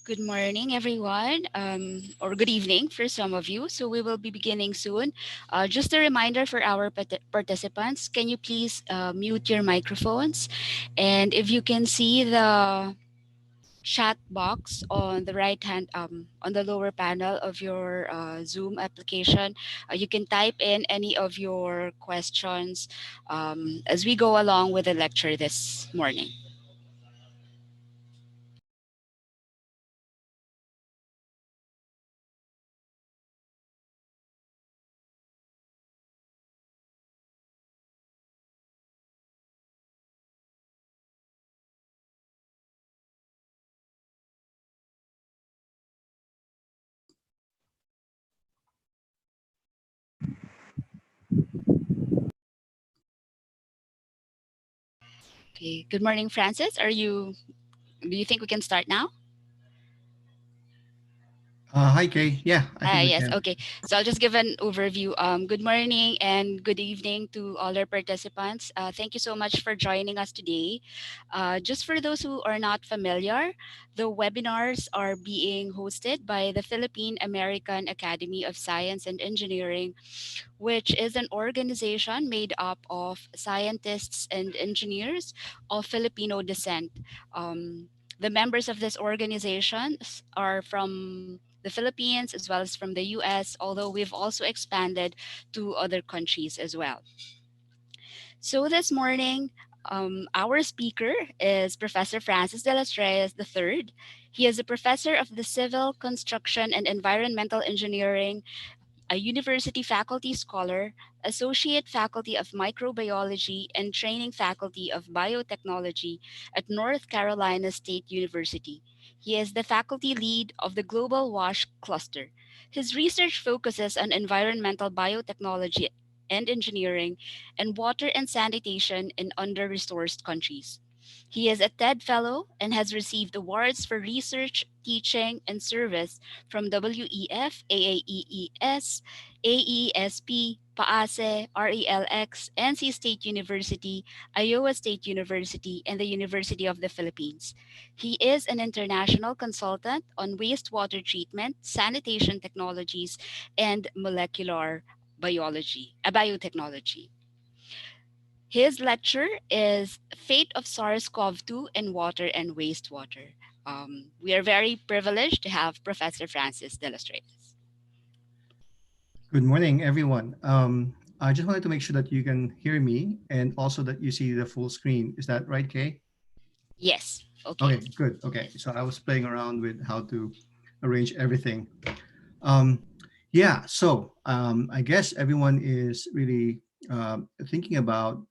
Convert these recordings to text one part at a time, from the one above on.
Good morning, everyone, or good evening for some of you. So we will be beginning soon. Just a reminder for our participants, can you please mute your microphones? And if you can see the chat box on the right hand, on the lower panel of your Zoom application, you can type in any of your questions as we go along with the lecture this morning. Okay. Good morning, Francis. Do you think we can start now? Hi, Kay. Yeah, I think we Yes, can. okay. So I'll just give an overview. Good morning and good evening to all our participants. Thank you so much for joining us today. Just for those who are not familiar, the webinars are being hosted by the Philippine American Academy of Science and Engineering, which is an organization made up of scientists and engineers of Filipino descent. The members of this organization are from the Philippines as well as from the US, although we've also expanded to other countries as well. So this morning, our speaker is Professor Francis de las Reyes III. He is a professor of the Civil, Construction, and Environmental Engineering, a university faculty scholar, associate faculty of microbiology, and training faculty of biotechnology at North Carolina State University. He is the faculty lead of the Global WASH Cluster. His research focuses on environmental biotechnology and engineering and water and sanitation in under-resourced countries. He is a TED Fellow and has received awards for research, teaching, and service from WEF, AAEES, AESP, PAASE, RELX, NC State University, Iowa State University, and the University of the Philippines. He is an international consultant on wastewater treatment, sanitation technologies, and molecular biotechnology. His lecture is Fate of SARS-CoV-2 in Water and Wastewater. We are very privileged to have Professor Francis de los Reyes. Good morning, everyone. I just wanted to make sure that you can hear me and also that you see the full screen. Is that right, Kay? Yes, okay. Okay, good. Okay, so I was playing around with how to arrange everything. Um, yeah, so I guess everyone is really thinking about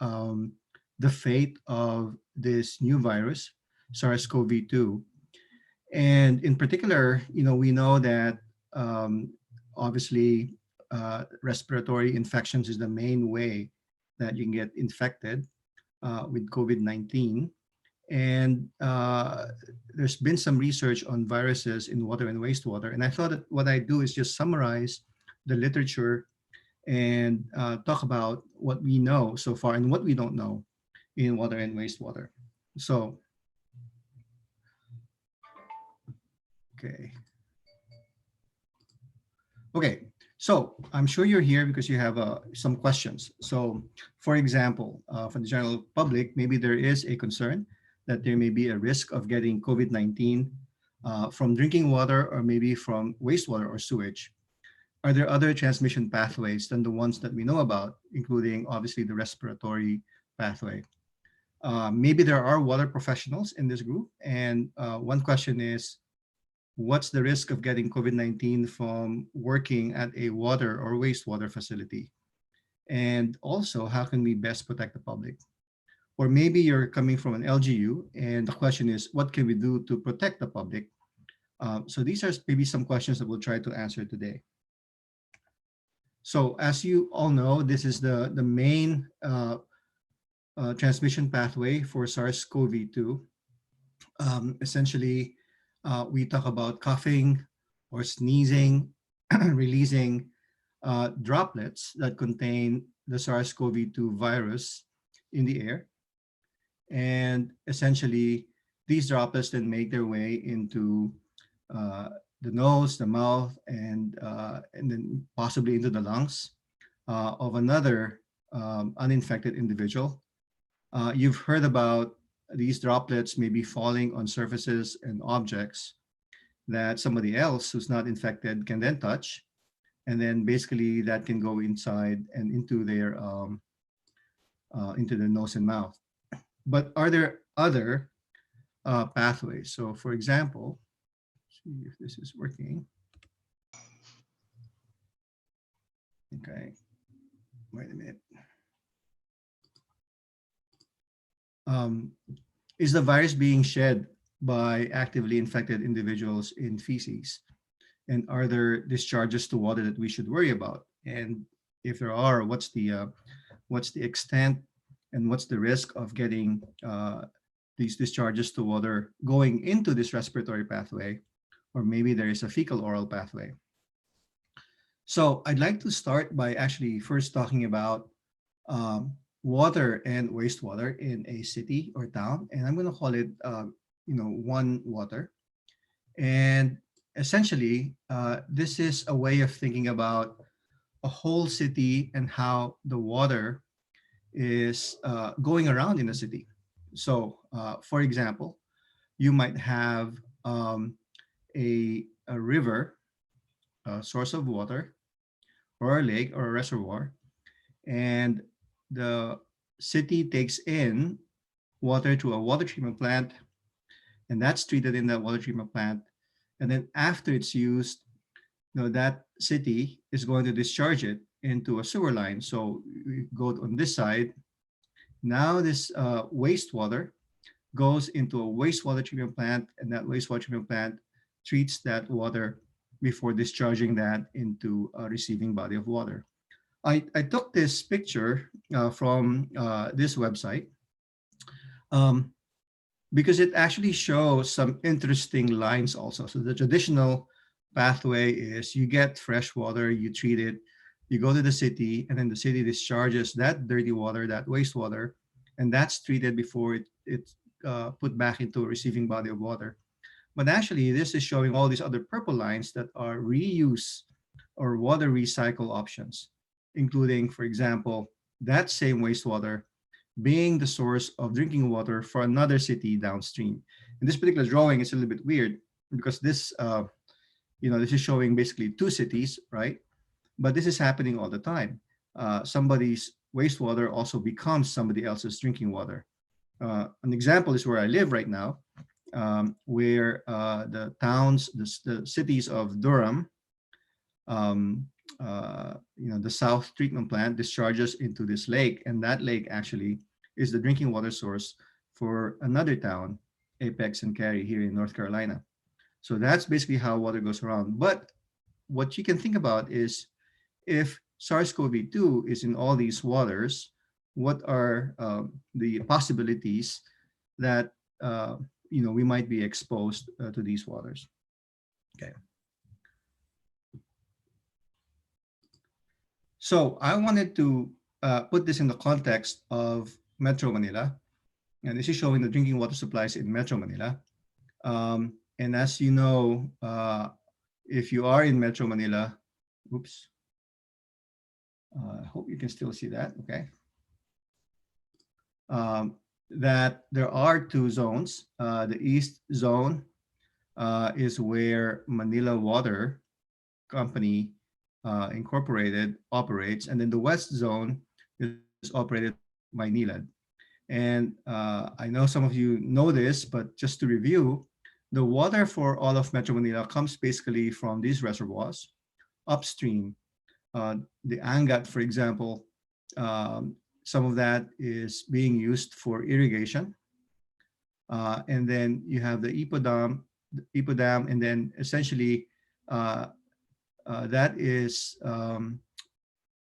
um, the fate of this new virus, SARS-CoV-2. And in particular, we know that um, obviously respiratory infections is the main way that you can get infected with COVID-19. And there's been some research on viruses in water and wastewater. And I thought that what I do is just summarize the literature and talk about what we know so far and what we don't know in water and wastewater. So, okay. Okay, so I'm sure you're here because you have some questions. So, for example, for the general public, maybe there is a concern that there may be a risk of getting COVID-19 from drinking water or maybe from wastewater or sewage. Are there other transmission pathways than the ones that we know about, including obviously the respiratory pathway? Maybe there are water professionals in this group. And one question is, what's the risk of getting COVID-19 from working at a water or wastewater facility? And also, how can we best protect the public? Or maybe you're coming from an LGU, and the question is, what can we do to protect the public? So these are maybe some questions that we'll try to answer today. So as you all know, this is the main transmission pathway for SARS-CoV-2. Essentially, we talk about coughing or sneezing, releasing droplets that contain the SARS-CoV-2 virus in the air. And essentially, these droplets then make their way into uh, the nose, the mouth, and then possibly into the lungs of another uninfected individual. You've heard about these droplets maybe falling on surfaces and objects that somebody else who's not infected can then touch, and then basically that can go inside and into the nose and mouth. But are there other pathways? So, for example, see if this is working. Okay, wait a minute. Um, is the virus being shed by actively infected individuals in feces? And are there discharges to water that we should worry about? And if there are, what's the extent and what's the risk of getting these discharges to water going into this respiratory pathway, or maybe there is a fecal oral pathway? So I'd like to start by actually first talking about water and wastewater in a city or town, and I'm going to call it, one water. And essentially, this is a way of thinking about a whole city and how the water is going around in the city. So, for example, you might have a river, a source of water, or a lake or a reservoir, and the city takes in water to a water treatment plant, and that's treated in that water treatment plant. And then after it's used, that city is going to discharge it into a sewer line. So we go on this side. Now this wastewater goes into a wastewater treatment plant, and that wastewater treatment plant treats that water before discharging that into a receiving body of water. I took this picture from this website um, because it actually shows some interesting lines also. So the traditional pathway is you get fresh water, you treat it, you go to the city, and then the city discharges that dirty water, that wastewater, and that's treated before it's put back into a receiving body of water. But actually, this is showing all these other purple lines that are reuse or water recycle options, including, for example, that same wastewater being the source of drinking water for another city downstream. In this particular drawing, it's a little bit weird because this is showing basically two cities, right? But this is happening all the time. Somebody's wastewater also becomes somebody else's drinking water. An example is where I live right now, where the cities of Durham, um, the South treatment plant discharges into this lake, and that lake actually is the drinking water source for another town, Apex and Cary here in North Carolina. So that's basically how water goes around. But what you can think about is if SARS-CoV-2 is in all these waters, what are the possibilities that we might be exposed to these waters? Okay. So I wanted to put this in the context of Metro Manila, and this is showing the drinking water supplies in Metro Manila. And as you know, if you are in Metro Manila, oops, I hope you can still see that, okay? That there are two zones. The east zone is where Manila Water Company Incorporated operates, and then the west zone is operated by Maynilad. And I know some of you know this, but just to review, the water for all of Metro Manila comes basically from these reservoirs upstream. The Angat, for example, some of that is being used for irrigation. And then you have the Ipo Dam, and then essentially uh, that is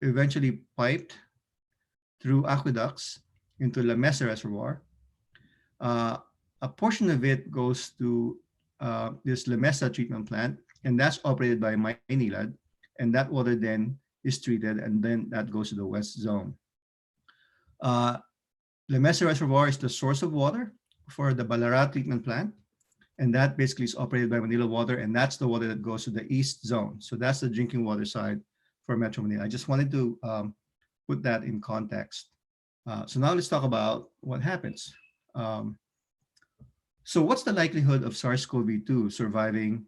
eventually piped through aqueducts into La Mesa Reservoir. Uh, a portion of it goes to this La Mesa treatment plant, and that's operated by Maynilad, and that water then is treated, and then that goes to the west zone. Uh, La Mesa Reservoir is the source of water for the Balara treatment plant, And that basically is operated by Manila Water, and that's the water that goes to the east zone. So that's the drinking water side for Metro Manila. I just wanted to put that in context. So now let's talk about what happens. Um, so what's the likelihood of SARS-CoV-2 surviving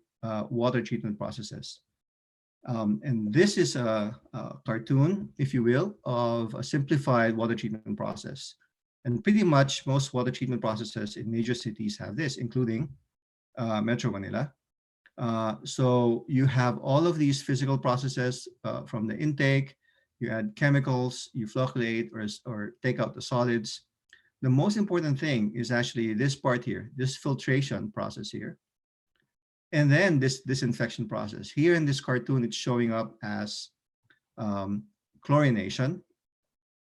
water treatment processes? And this is a cartoon, if you will, of a simplified water treatment process. And pretty much most water treatment processes in major cities have this, including Metro Manila. So you have all of these physical processes from the intake, you add chemicals, you flocculate or take out the solids. The most important thing is actually this part here, this filtration process here. And then this disinfection process. Here in this cartoon, it's showing up as um, chlorination,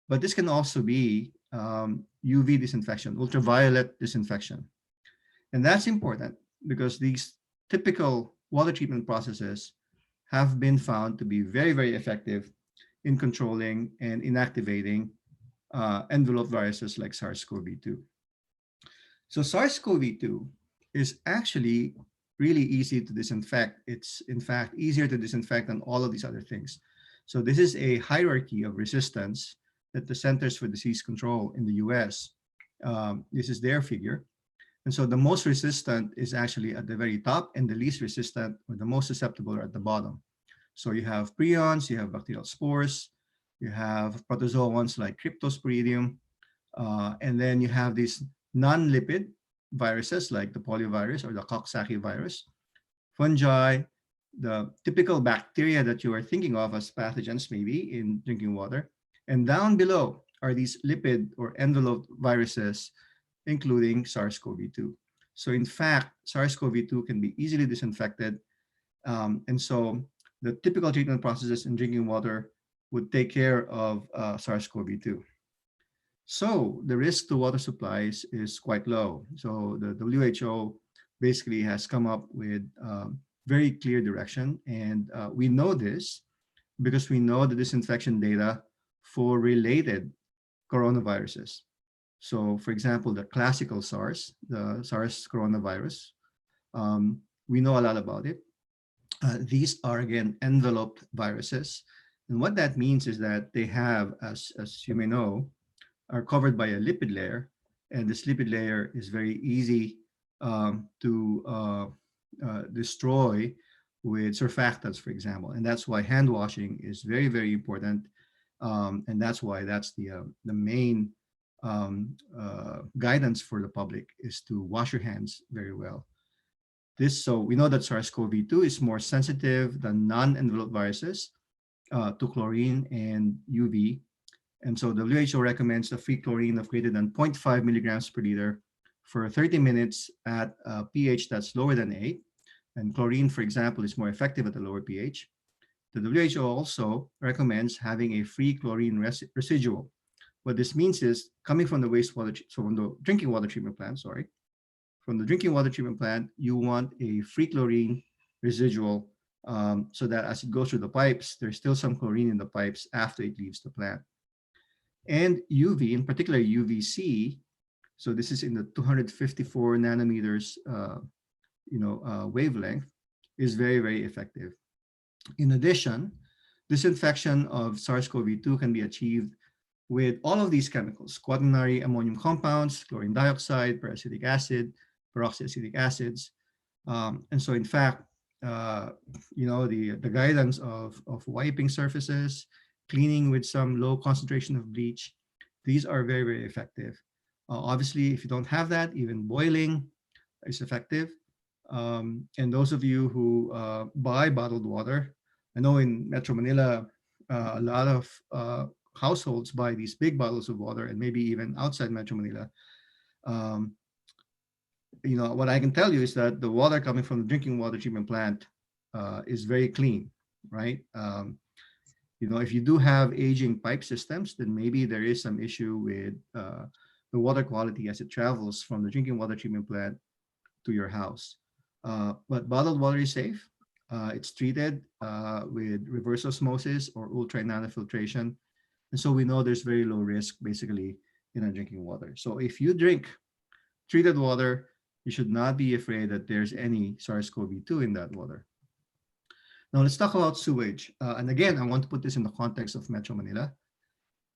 but this can also be UV disinfection, ultraviolet disinfection. And that's important because these typical water treatment processes have been found to be very, very effective in controlling and inactivating envelope viruses like SARS-CoV-2. So SARS-CoV-2 is actually really easy to disinfect. It's in fact easier to disinfect than all of these other things. So this is a hierarchy of resistance that the Centers for Disease Control in the US, this is their figure. And so the most resistant is actually at the very top, and the least resistant or the most susceptible are at the bottom. So you have prions, you have bacterial spores, you have protozoans like cryptosporidium, and then you have these non-lipid viruses like the poliovirus or the Coxsackie virus, fungi, the typical bacteria that you are thinking of as pathogens maybe in drinking water. And down below are these lipid or enveloped viruses, including SARS-CoV-2. So in fact, SARS-CoV-2 can be easily disinfected. And so the typical treatment processes in drinking water would take care of SARS-CoV-2. So the risk to water supplies is quite low. So the WHO basically has come up with very clear direction. And we know this because we know the disinfection data for related coronaviruses. So for example, the classical SARS, the SARS coronavirus, we know a lot about it. These are again enveloped viruses. And what that means is that they have, as you may know, are covered by a lipid layer, and this lipid layer is very easy to destroy with surfactants, for example. And that's why hand washing is very, very important. And that's why that's the main guidance for the public is to wash your hands very well. So we know that SARS-CoV-2 is more sensitive than non-enveloped viruses to chlorine and UV. And so WHO recommends a free chlorine of greater than 0.5 milligrams per liter for 30 minutes at a pH that's lower than 8. And chlorine, for example, is more effective at a lower pH. The WHO also recommends having a free chlorine residual. What this means is coming from the wastewater, so from the drinking water treatment plant, sorry, from the drinking water treatment plant, you want a free chlorine residual so that as it goes through the pipes, there's still some chlorine in the pipes after it leaves the plant. And UV, in particular UVC, so this is in the 254 nanometers, wavelength, is very, very effective. In addition, disinfection of SARS-CoV-2 can be achieved with all of these chemicals: quaternary ammonium compounds, chlorine dioxide, peracetic acid, peroxyacetic acids. And so in fact, the guidance of wiping surfaces, cleaning with some low concentration of bleach, these are very, very effective. Obviously, if you don't have that, even boiling is effective. And those of you who buy bottled water, I know in Metro Manila, a lot of households buy these big bottles of water, and maybe even outside Metro Manila. Um, what I can tell you is that the water coming from the drinking water treatment plant is very clean, right? If you do have aging pipe systems, then maybe there is some issue with the water quality as it travels from the drinking water treatment plant to your house. But bottled water is safe. It's treated with reverse osmosis or ultra nanofiltration. And so we know there's very low risk basically in our drinking water. So if you drink treated water, You should not be afraid that there's any SARS-CoV-2 in that water. Now let's talk about sewage. And again, I want to put this in the context of Metro Manila.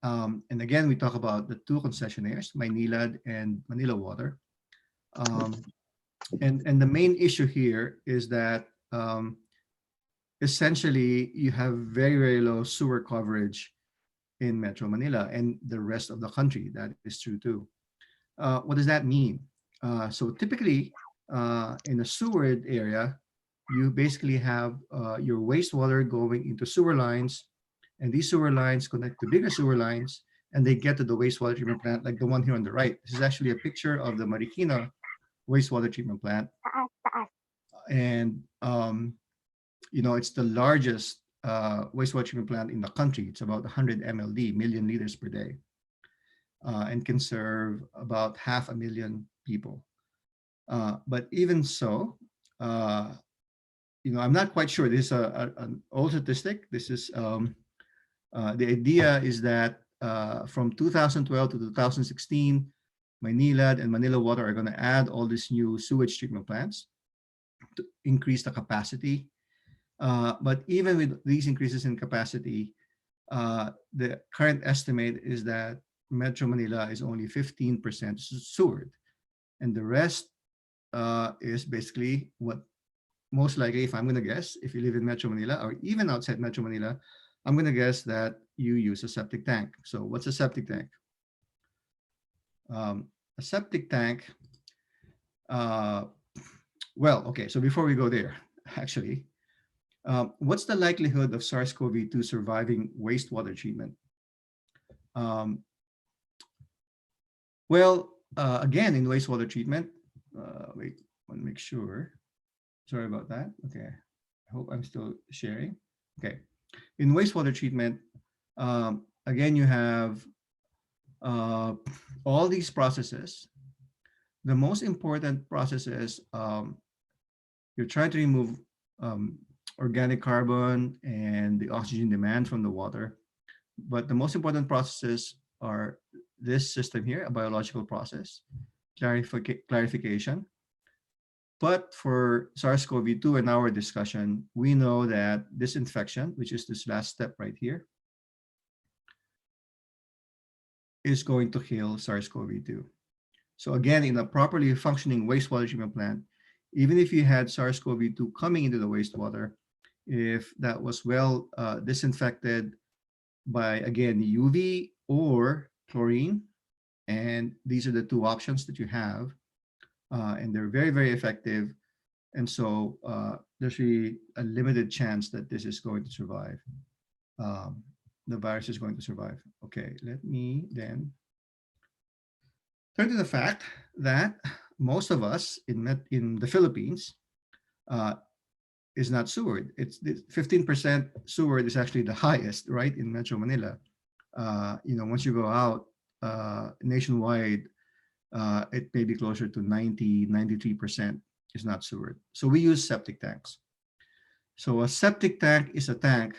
And again, we talk about the two concessionaires, Maynilad and Manila Water. Um, and the main issue here is that essentially you have very, very low sewer coverage in Metro Manila and the rest of the country. That is true too. What does that mean? So typically in a sewered area, you basically have your wastewater going into sewer lines, and these sewer lines connect to bigger sewer lines, and they get to the wastewater treatment plant, like the one here on the right. This is actually a picture of the Marikina wastewater treatment plant, and it's the largest wastewater treatment plant in the country. It's about 100 MLD, million liters per day, and can serve about 500,000 people. But even so, uh, I'm not quite sure. This is an old statistic. This is the idea is that from 2012 to 2016, Maynilad and Manila Water are going to add all these new sewage treatment plants to increase the capacity. But even with these increases in capacity, the current estimate is that Metro Manila is only 15% sewered, and the rest is basically what most likely, if I'm going to guess, if you live in Metro Manila or even outside Metro Manila, I'm going to guess that you use a septic tank. So what's a septic tank? A septic tank, uh, well, okay, so before we go there, actually, what's the likelihood of SARS-CoV-2 surviving wastewater treatment? Um, again, in wastewater treatment, wait, I want to make sure. Sorry about that. Okay, I hope I'm still sharing. Okay, in wastewater treatment, again, you have uh, all these processes. The most important process is you're trying to remove um, organic carbon and the oxygen demand from the water. But the most important processes are this system here, a biological process, clarification. But for SARS-CoV-2 in our discussion, we know that disinfection, which is this last step right here, is going to kill SARS-CoV-2. So again, in a properly functioning wastewater treatment plant, even if you had SARS-CoV-2 coming into the wastewater, if that was well disinfected by, again, UV or chlorine, and these are the two options that you have, and they're very, very effective. And so there's really a limited chance that this is going to survive. Um, the virus is going to survive. Okay, let me then turn to the fact that most of us in the Philippines uh, is not sewered. It's 15% sewered is actually the highest, right, in Metro Manila. Once you go out nationwide, it may be closer to 93% is not sewered. So we use septic tanks. So a septic tank is a tank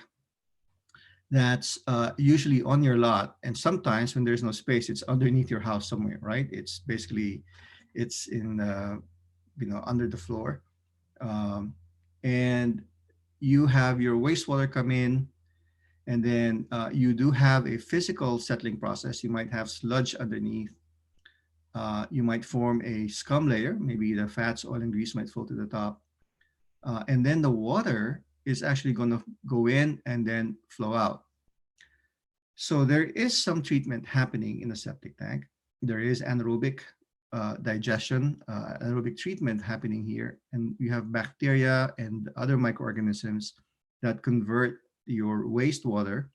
that's usually on your lot, and sometimes when there's no space, it's underneath your house somewhere, right? It's basically it's in under the floor, um, and you have your wastewater come in, and then you do have a physical settling process. You might have sludge underneath. You might form a scum layer. Maybe the fats, oil, and grease might flow to the top, and then the water is actually going to go in and then flow out. So there is some treatment happening in the septic tank. There is anaerobic digestion, anaerobic treatment happening here. And you have bacteria and other microorganisms that convert your wastewater.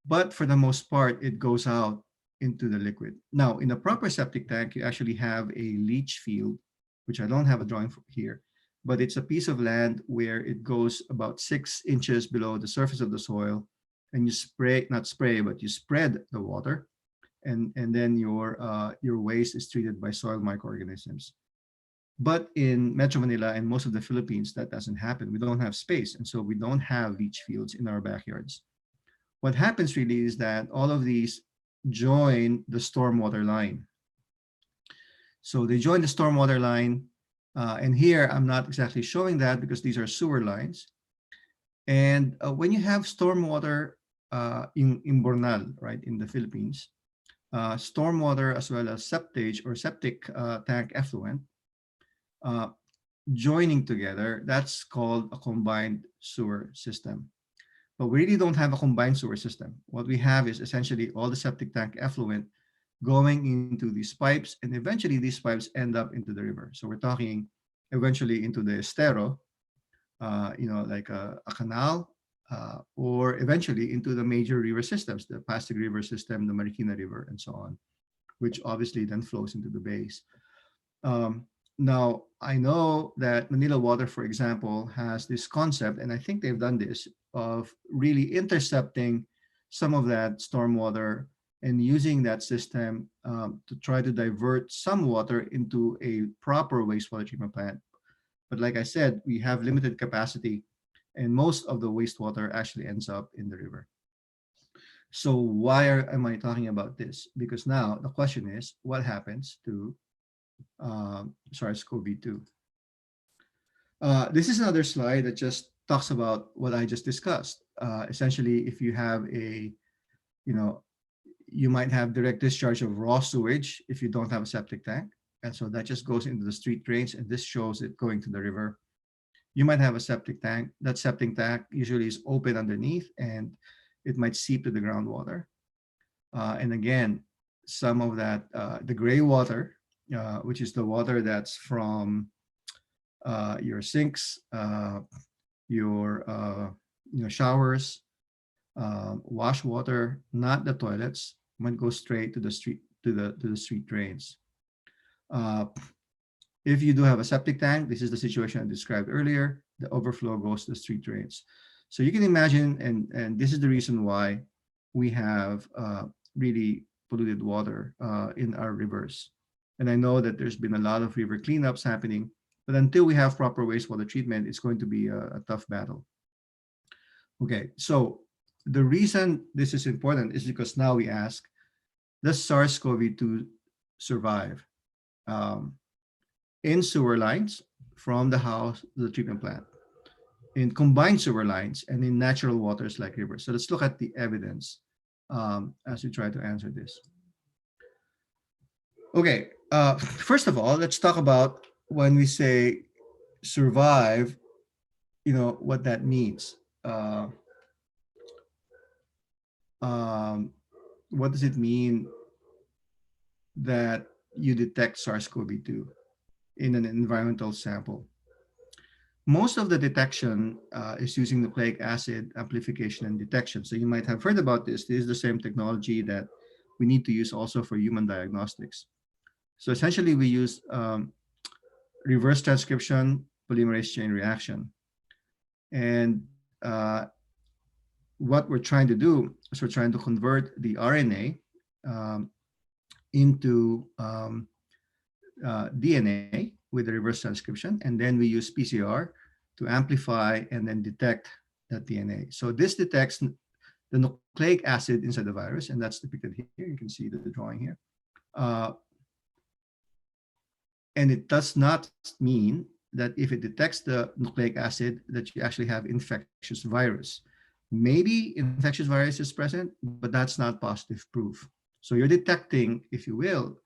But for the most part, it goes out into the liquid. Now, in a proper septic tank, you actually have a leach field, which I don't have a drawing for here, but it's a piece of land where it goes about 6 inches below the surface of the soil, and you spray, not spray, but you spread the water, and then your waste is treated by soil microorganisms. But in Metro Manila and most of the Philippines, that doesn't happen. We don't have space, and so we don't have leach fields in our backyards. What happens really is that all of these join the stormwater line. So they join the stormwater line. And here I'm not exactly showing that because these are sewer lines. And when you have stormwater in Bornal, right, in the Philippines, stormwater as well as septage or septic tank effluent uh, joining together, that's called a combined sewer system. But we really don't have a combined sewer system. What we have is essentially all the septic tank effluent going into these pipes, and eventually these pipes end up into the river. So we're talking eventually into the estero, like a canal, or eventually into the major river systems, the Pasig River system, the Marikina River, and so on, which obviously then flows into the bays. Um, Now, I know that Manila Water, for example, has this concept, and I think they've done this, of really intercepting some of that stormwater and using that system to try to divert some water into a proper wastewater treatment plant. But like I said, we have limited capacity, and most of the wastewater actually ends up in the river. So am I talking about this? Because now the question is, what happens to SARS-CoV-2? This is another slide that just talks about what I just discussed. Essentially, if you have you know, you might have direct discharge of raw sewage if you don't have a septic tank. And so that just goes into the street drains, and this shows it going to the river. You might have a septic tank. That septic tank usually is open underneath, and it might seep to the groundwater. And again, some of that, the gray water, which is the water that's from your sinks, your showers, wash water, not the toilets, might go straight to the street to the street drains. Uh, if you do have a septic tank, this is the situation I described earlier. The overflow goes to the street drains. So you can imagine, and this is the reason why we have really polluted water in our rivers. And I know that there's been a lot of river cleanups happening, but until we have proper wastewater treatment, it's going to be a tough battle. Okay, so the reason this is important is because now we ask, does SARS-CoV-2 survive in sewer lines from the house to the treatment plant, in combined sewer lines, and in natural waters like rivers? So let's look at the evidence as we try to answer this. Okay, first of all, let's talk about when we say survive, what that means. Um, what does it mean that you detect SARS-CoV-2 in an environmental sample? Most of the detection is using nucleic acid amplification and detection. So you might have heard about this. This is the same technology that we need to use also for human diagnostics. So essentially, we use reverse transcription polymerase chain reaction. And what we're trying to do is we're trying to convert the RNA into DNA with the reverse transcription, and then we use PCR to amplify and then detect that DNA. So this detects the nucleic acid inside the virus, and that's depicted here. You can see the drawing here. Uh, and it does not mean that if it detects the nucleic acid that you actually have infectious virus. Maybe infectious virus is present, but that's not positive proof. So you're detecting, if you will,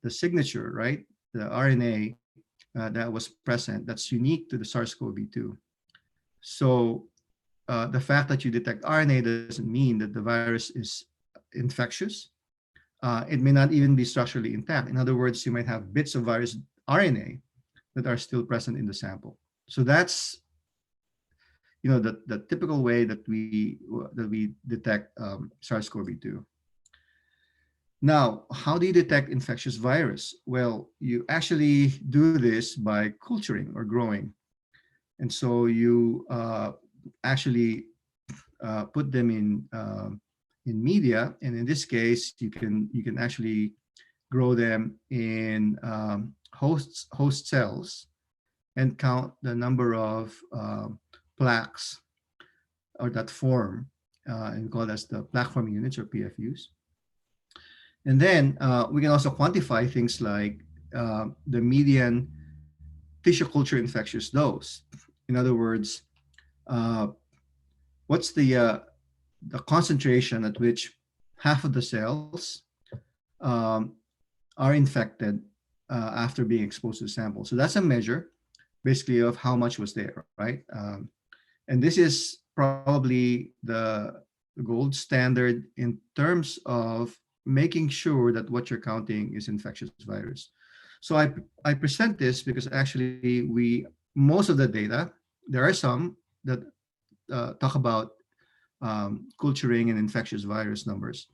the signature, right? The RNA that was present that's unique to the SARS-CoV-2. So the fact that you detect RNA doesn't mean that the virus is infectious. It may not even be structurally intact. In other words, you might have bits of virus RNA that are still present in the sample. So that's the typical way that we detect SARS-CoV-2. Now, how do you detect infectious virus? Well, you actually do this by culturing or growing. And so you actually put them in media, and in this case, you can actually grow them in host cells and count the number of plaques or that form, and we call that the plaque forming units or PFUs. And then we can also quantify things like the median tissue culture infectious dose. In other words, uh, what's the concentration at which half of the cells um, are infected after being exposed to the sample. So that's a measure basically of how much was there, right? And this is probably the gold standard in terms of making sure that what you're counting is infectious virus. So I present this because actually most of the data, there are some that talk about culturing and infectious virus numbers,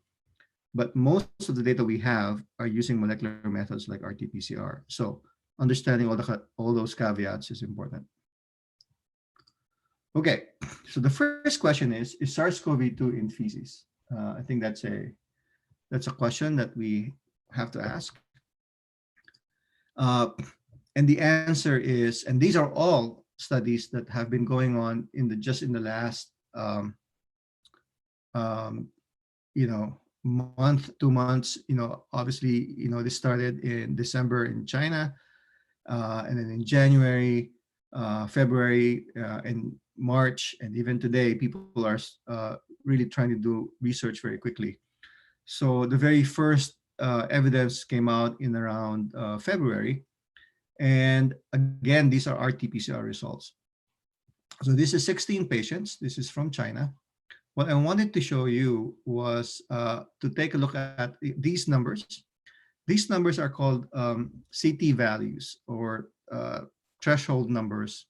but most of the data we have are using molecular methods like RT-PCR. So understanding all those caveats is important. Okay, so the first question is SARS-CoV-2 in feces? I think that's a question that we have to ask. Uh, and the answer is, and these are all studies that have been going on just in the last um, month, 2 months. Obviously, this started in December in China, and then in January, February, and March, and even today, people are really trying to do research very quickly. So the very first evidence came out in around February, and again, these are RT-PCR results. So this is 16 patients. This is from China. What I wanted to show you was to take a look at these numbers. These numbers are called CT values, or threshold numbers.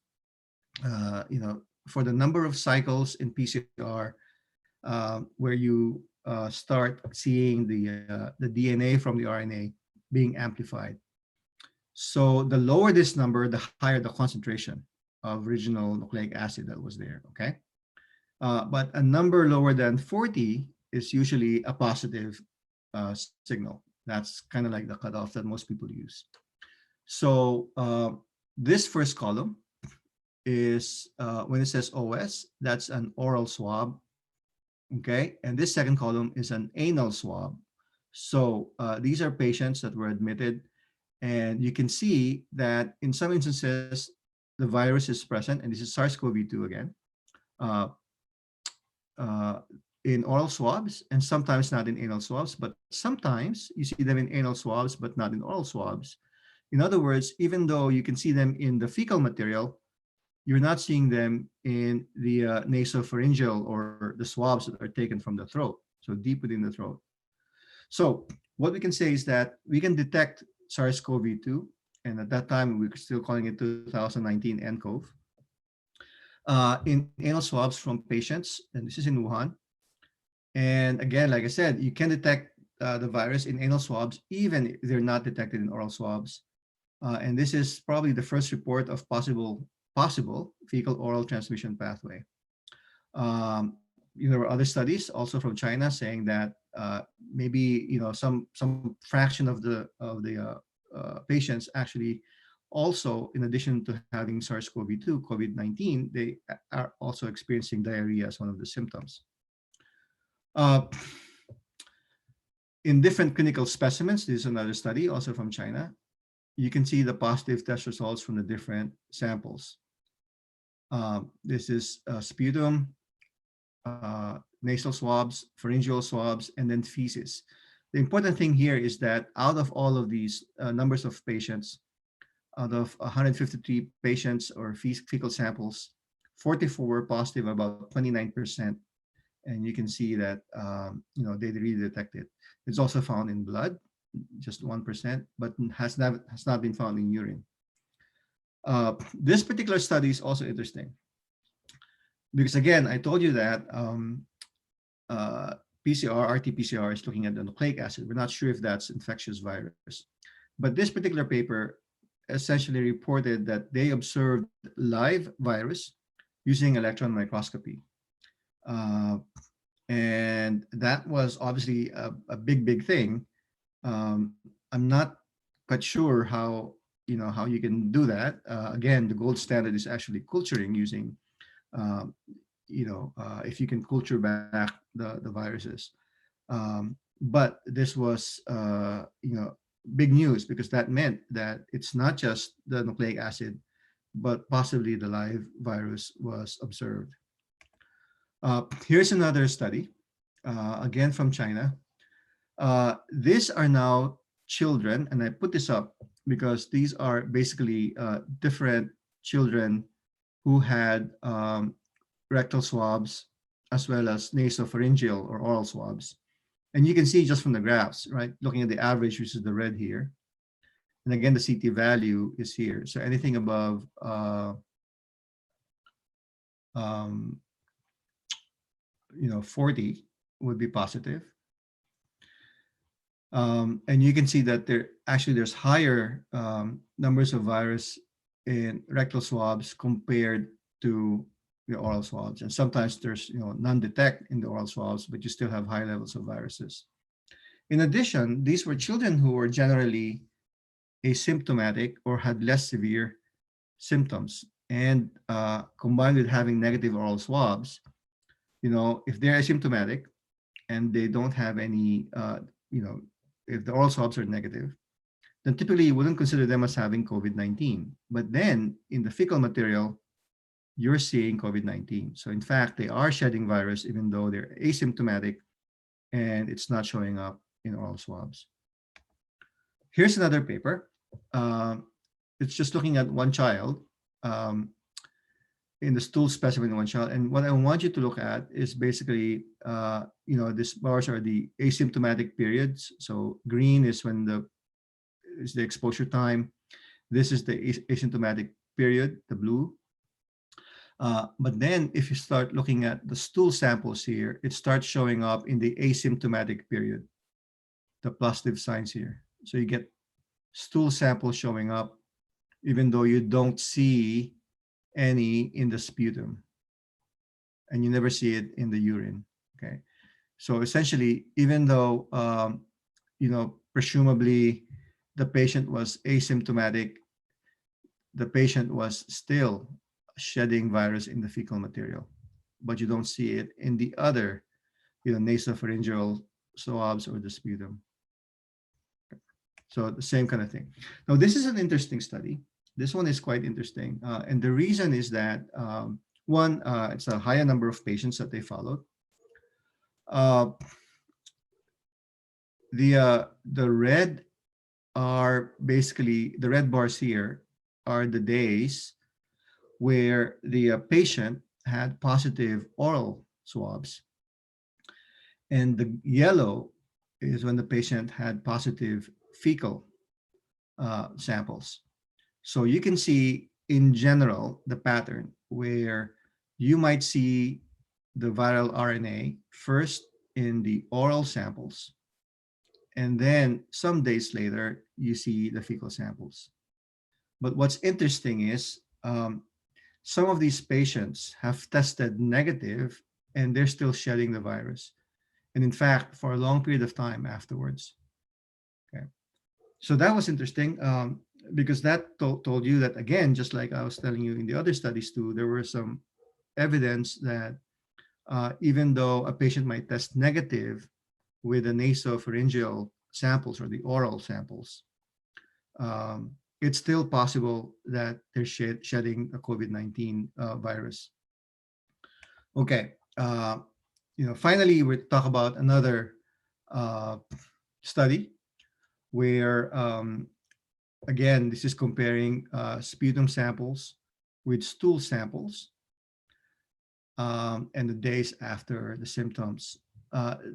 For the number of cycles in PCR, where you start seeing the DNA from the RNA being amplified. So the lower this number, the higher the concentration of original nucleic acid that was there. Okay. But a number lower than 40 is usually a positive signal. That's kind of like the cutoff that most people use. So this first column is when it says OS, that's an oral swab. Okay. And this second column is an anal swab. So these are patients that were admitted, and you can see that in some instances, the virus is present, and this is SARS-CoV-2 again. Uh, uh, in oral swabs, and sometimes not in anal swabs, but sometimes you see them in anal swabs but not in oral swabs. In other words, even though you can see them in the fecal material, you're not seeing them in the nasopharyngeal, or the swabs that are taken from the throat, so deep within the throat. So what we can say is that we can detect SARS-CoV-2, and at that time we were still calling it 2019 nCoV, in anal swabs from patients, and this is in Wuhan. And again, like I said, you can detect the virus in anal swabs, even if they're not detected in oral swabs. And this is probably the first report of possible fecal oral transmission pathway. There were other studies also from China saying that maybe some fraction of the patients actually also, in addition to having SARS-CoV-2, COVID-19, they are also experiencing diarrhea as one of the symptoms. Uh, in different clinical specimens, this is another study also from China, you can see the positive test results from the different samples. This is sputum, nasal swabs, pharyngeal swabs, and then feces. The important thing here is that out of all of these numbers of patients, out of 153 patients or fecal samples, 44 were positive, about 29%. And you can see that they really detect it. It's also found in blood, just 1%, but has not been found in urine. This particular study is also interesting because, again, I told you that PCR, RT-PCR is looking at the nucleic acid. We're not sure if that's infectious virus, but this particular paper essentially reported that they observed live virus using electron microscopy. Uh, and that was obviously a big thing. I'm not quite sure how you can do that. Again, the gold standard is actually culturing using um, if you can culture back the viruses. But this was big news because that meant that it's not just the nucleic acid, but possibly the live virus was observed. Here's another study, again from China. These are now children, and I put this up because these are basically different children who had rectal swabs as well as nasopharyngeal or oral swabs. And you can see just from the graphs, right? Looking at the average, which is the red here. And again, the CT value is here. So anything above, um, 40 would be positive. And you can see that there's higher numbers of virus in rectal swabs compared to the oral swabs. And sometimes there's none detect in the oral swabs, but you still have high levels of viruses. In addition, these were children who were generally asymptomatic or had less severe symptoms. And combined with having negative oral swabs, if they're asymptomatic and they don't have any, if the oral swabs are negative, then typically you wouldn't consider them as having COVID-19. But then in the fecal material, you're seeing COVID-19. So in fact, they are shedding virus even though they're asymptomatic and it's not showing up in oral swabs. Here's another paper. It's just looking at one child, um, in the stool specimen in one child. And what I want you to look at is basically, these bars are the asymptomatic periods. So green is is the exposure time. This is the asymptomatic period, the blue. But then if you start looking at the stool samples here, it starts showing up in the asymptomatic period, the positive signs here. So you get stool samples showing up, even though you don't see any in the sputum, and you never see it in the urine. Okay. So essentially, even though, presumably the patient was asymptomatic, the patient was still shedding virus in the fecal material, but you don't see it in the other, nasopharyngeal swabs or the sputum. So the same kind of thing. Now, this is an interesting study. This one is quite interesting. And the reason is that, one, it's a higher number of patients that they followed. Uh, the red are basically, the red bars here are the days where the patient had positive oral swabs. And the yellow is when the patient had positive fecal samples. So you can see in general the pattern where you might see the viral RNA first in the oral samples, and then some days later you see the fecal samples. But what's interesting is, some of these patients have tested negative and they're still shedding the virus. And in fact, for a long period of time afterwards. Okay. So that was interesting, because that told you that, again, just like I was telling you in the other studies too, there were some evidence that, even though a patient might test negative with the nasopharyngeal samples or the oral samples, it's still possible that they're shedding a COVID-19 virus. Okay. Finally, we talk about another study where, again, this is comparing sputum samples with stool samples, and the days after the symptoms.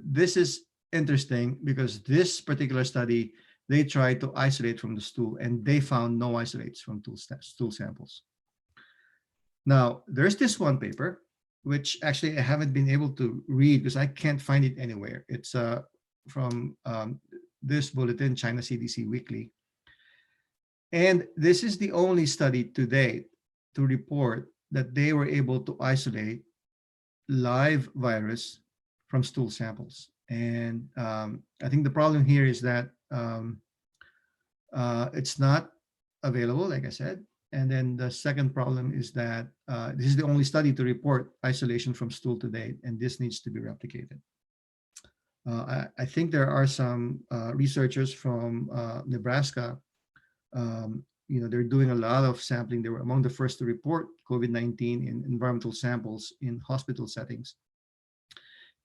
This is interesting because this particular study, they tried to isolate from the stool and they found no isolates from stool samples. Now, there's this one paper, which actually I haven't been able to read because I can't find it anywhere. It's from this bulletin, China CDC Weekly. And this is the only study to date to report that they were able to isolate live virus from stool samples. And I think the problem here is that, it's not available, like I said. And then the second problem is that, this is the only study to report isolation from stool to date, and this needs to be replicated. I think there are some researchers from Nebraska. They're doing a lot of sampling. They were among the first to report COVID-19 in environmental samples in hospital settings.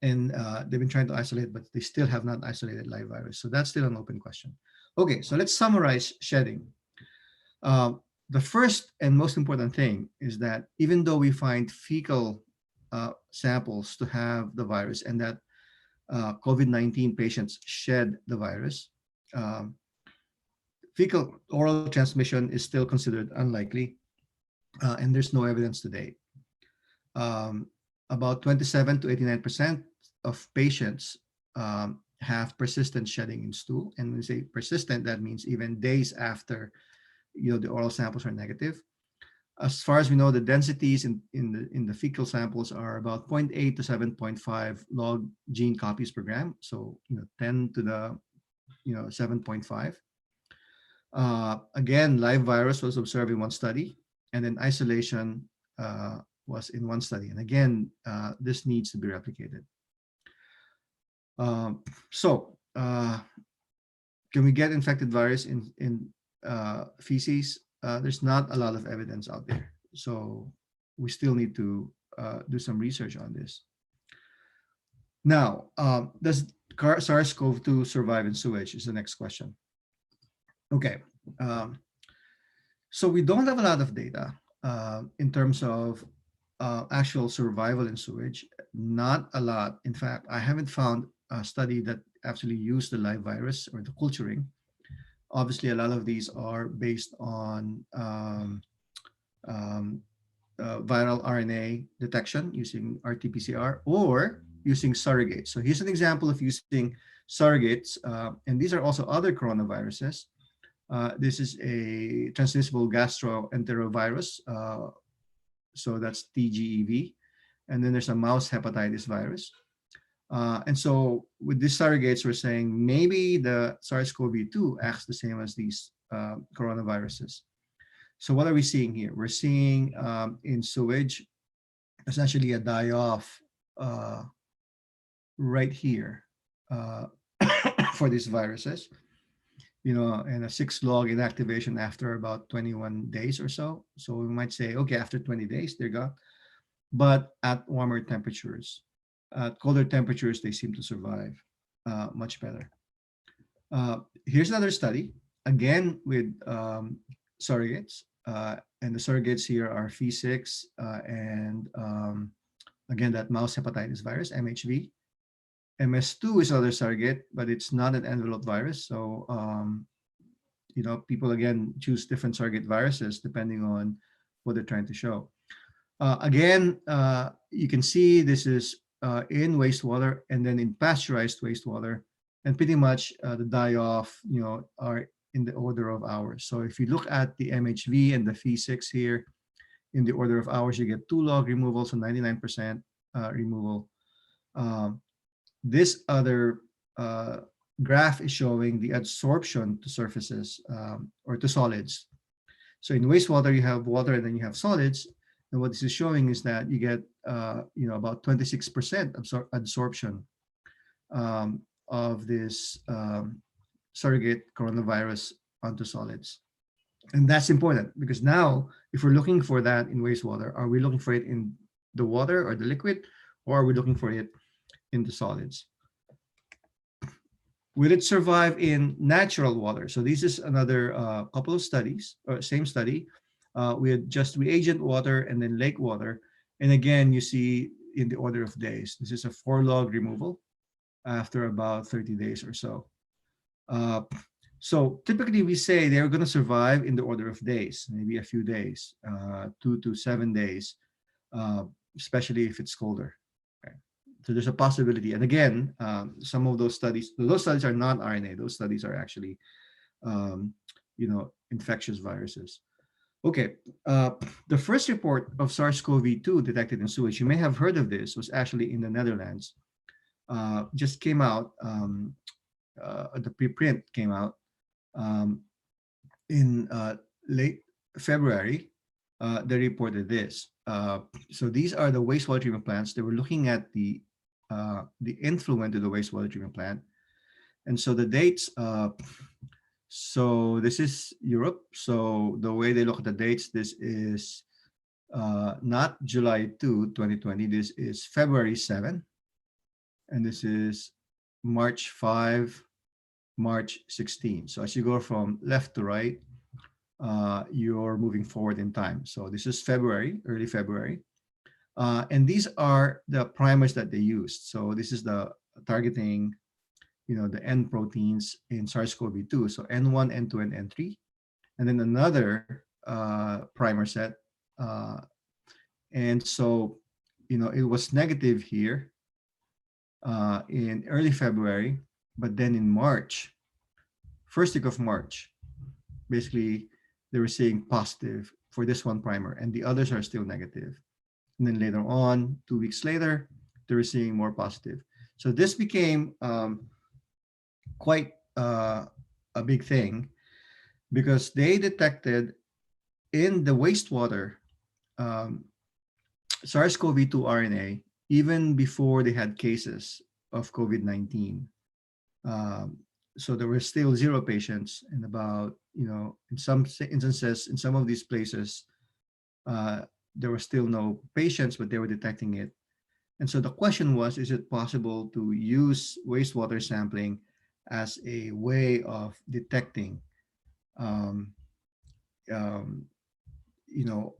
And they've been trying to isolate, but they still have not isolated live virus. So that's still an open question. Okay, so let's summarize shedding. Uh, the first and most important thing is that even though we find fecal samples to have the virus and that COVID-19 patients shed the virus, um, fecal oral transmission is still considered unlikely, and there's no evidence to date. Um, about 27 to 89% of patients have persistent shedding in stool. And when we say persistent, that means even days after the oral samples are negative. As far as we know, the densities in the fecal samples are about zero point 0.8 to 7.5 log gene copies per gram. So 10 to the 7.5. Again, live virus was observed in one study, and then isolation was in one study. And again, this needs to be replicated. So, can we get infected virus in feces? There's not a lot of evidence out there, so we still need to do some research on this. Now, does SARS-CoV-2 survive in sewage? Is the next question. Okay. Um, So we don't have a lot of data in terms of actual survival in sewage. Not a lot. In fact, I haven't found a study that actually used the live virus or the culturing. Obviously, a lot of these are based on um, viral RNA detection using RT-PCR or using surrogates. So here's an example of using surrogates, and these are also other coronaviruses. This is a transmissible gastroenterovirus, so that's TGEV. And then there's a mouse hepatitis virus. And so with these surrogates, we're saying maybe the SARS-CoV-2 acts the same as these coronaviruses. So what are we seeing here? We're seeing in sewage, essentially a die-off right here for these viruses. And a 6 log inactivation after about 21 days or so. So we might say, okay, after 20 days, they're gone. But at warmer temperatures, at colder temperatures, they seem to survive much better. Here's another study, again with surrogates. And the surrogates here are Phe6 and again, that mouse hepatitis virus, MHV. MS2 is another surrogate, but it's not an envelope virus. So, people again choose different surrogate viruses depending on what they're trying to show. Again, you can see this is in wastewater and then in pasteurized wastewater, and pretty much the die-off, are in the order of hours. So if you look at the MHV and the Phe6 here, in the order of hours, you get 2 log removal, so 99% removal. This other graph is showing the adsorption to surfaces or to solids. So in wastewater, you have water and then you have solids. And what this is showing is that you get, about 26% adsorption of this surrogate coronavirus onto solids. And that's important because now, if we're looking for that in wastewater, are we looking for it in the water or the liquid, or are we looking for it in the solids? Will it survive in natural water? So this is another couple of studies, or same study, with just reagent water and then lake water. And again, you see in the order of days. This is a 4 log removal after about 30 days or so. So typically we say they're going to survive in the order of days, maybe a few days, 2 to 7 days, especially if it's colder. Okay. So there's a possibility. And again, some of those studies are not RNA. Those studies are actually, infectious viruses. Okay, the first report of SARS-CoV-2 detected in sewage, you may have heard of this, was actually in the Netherlands. Just came out, the preprint came out in late February. They reported this. So these are the wastewater treatment plants. They were looking at the the influent to the wastewater treatment plant. And so the dates, so this is Europe. So the way they look at the dates, this is not July 2, 2020. This is February 7, and this is March 5, March 16. So as you go from left to right, you're moving forward in time. So this is February, early February. And these are the primers that they used. So this is the targeting, the N proteins in SARS-CoV-2. So N1, N2, and N3. And then another primer set. Uh, and so, it was negative here in early February, but then in March, first week of March, basically they were seeing positive for this one primer, and the others are still negative. And then later on, 2 weeks later, they were seeing more positive. So this became quite a big thing because they detected in the wastewater um, SARS-CoV-2 RNA even before they had cases of COVID-19. Um, so there were still zero patients, and about, in some instances, in some of these places, there were still no patients, but they were detecting it. And so the question was, is it possible to use wastewater sampling as a way of detecting, um, um, you know,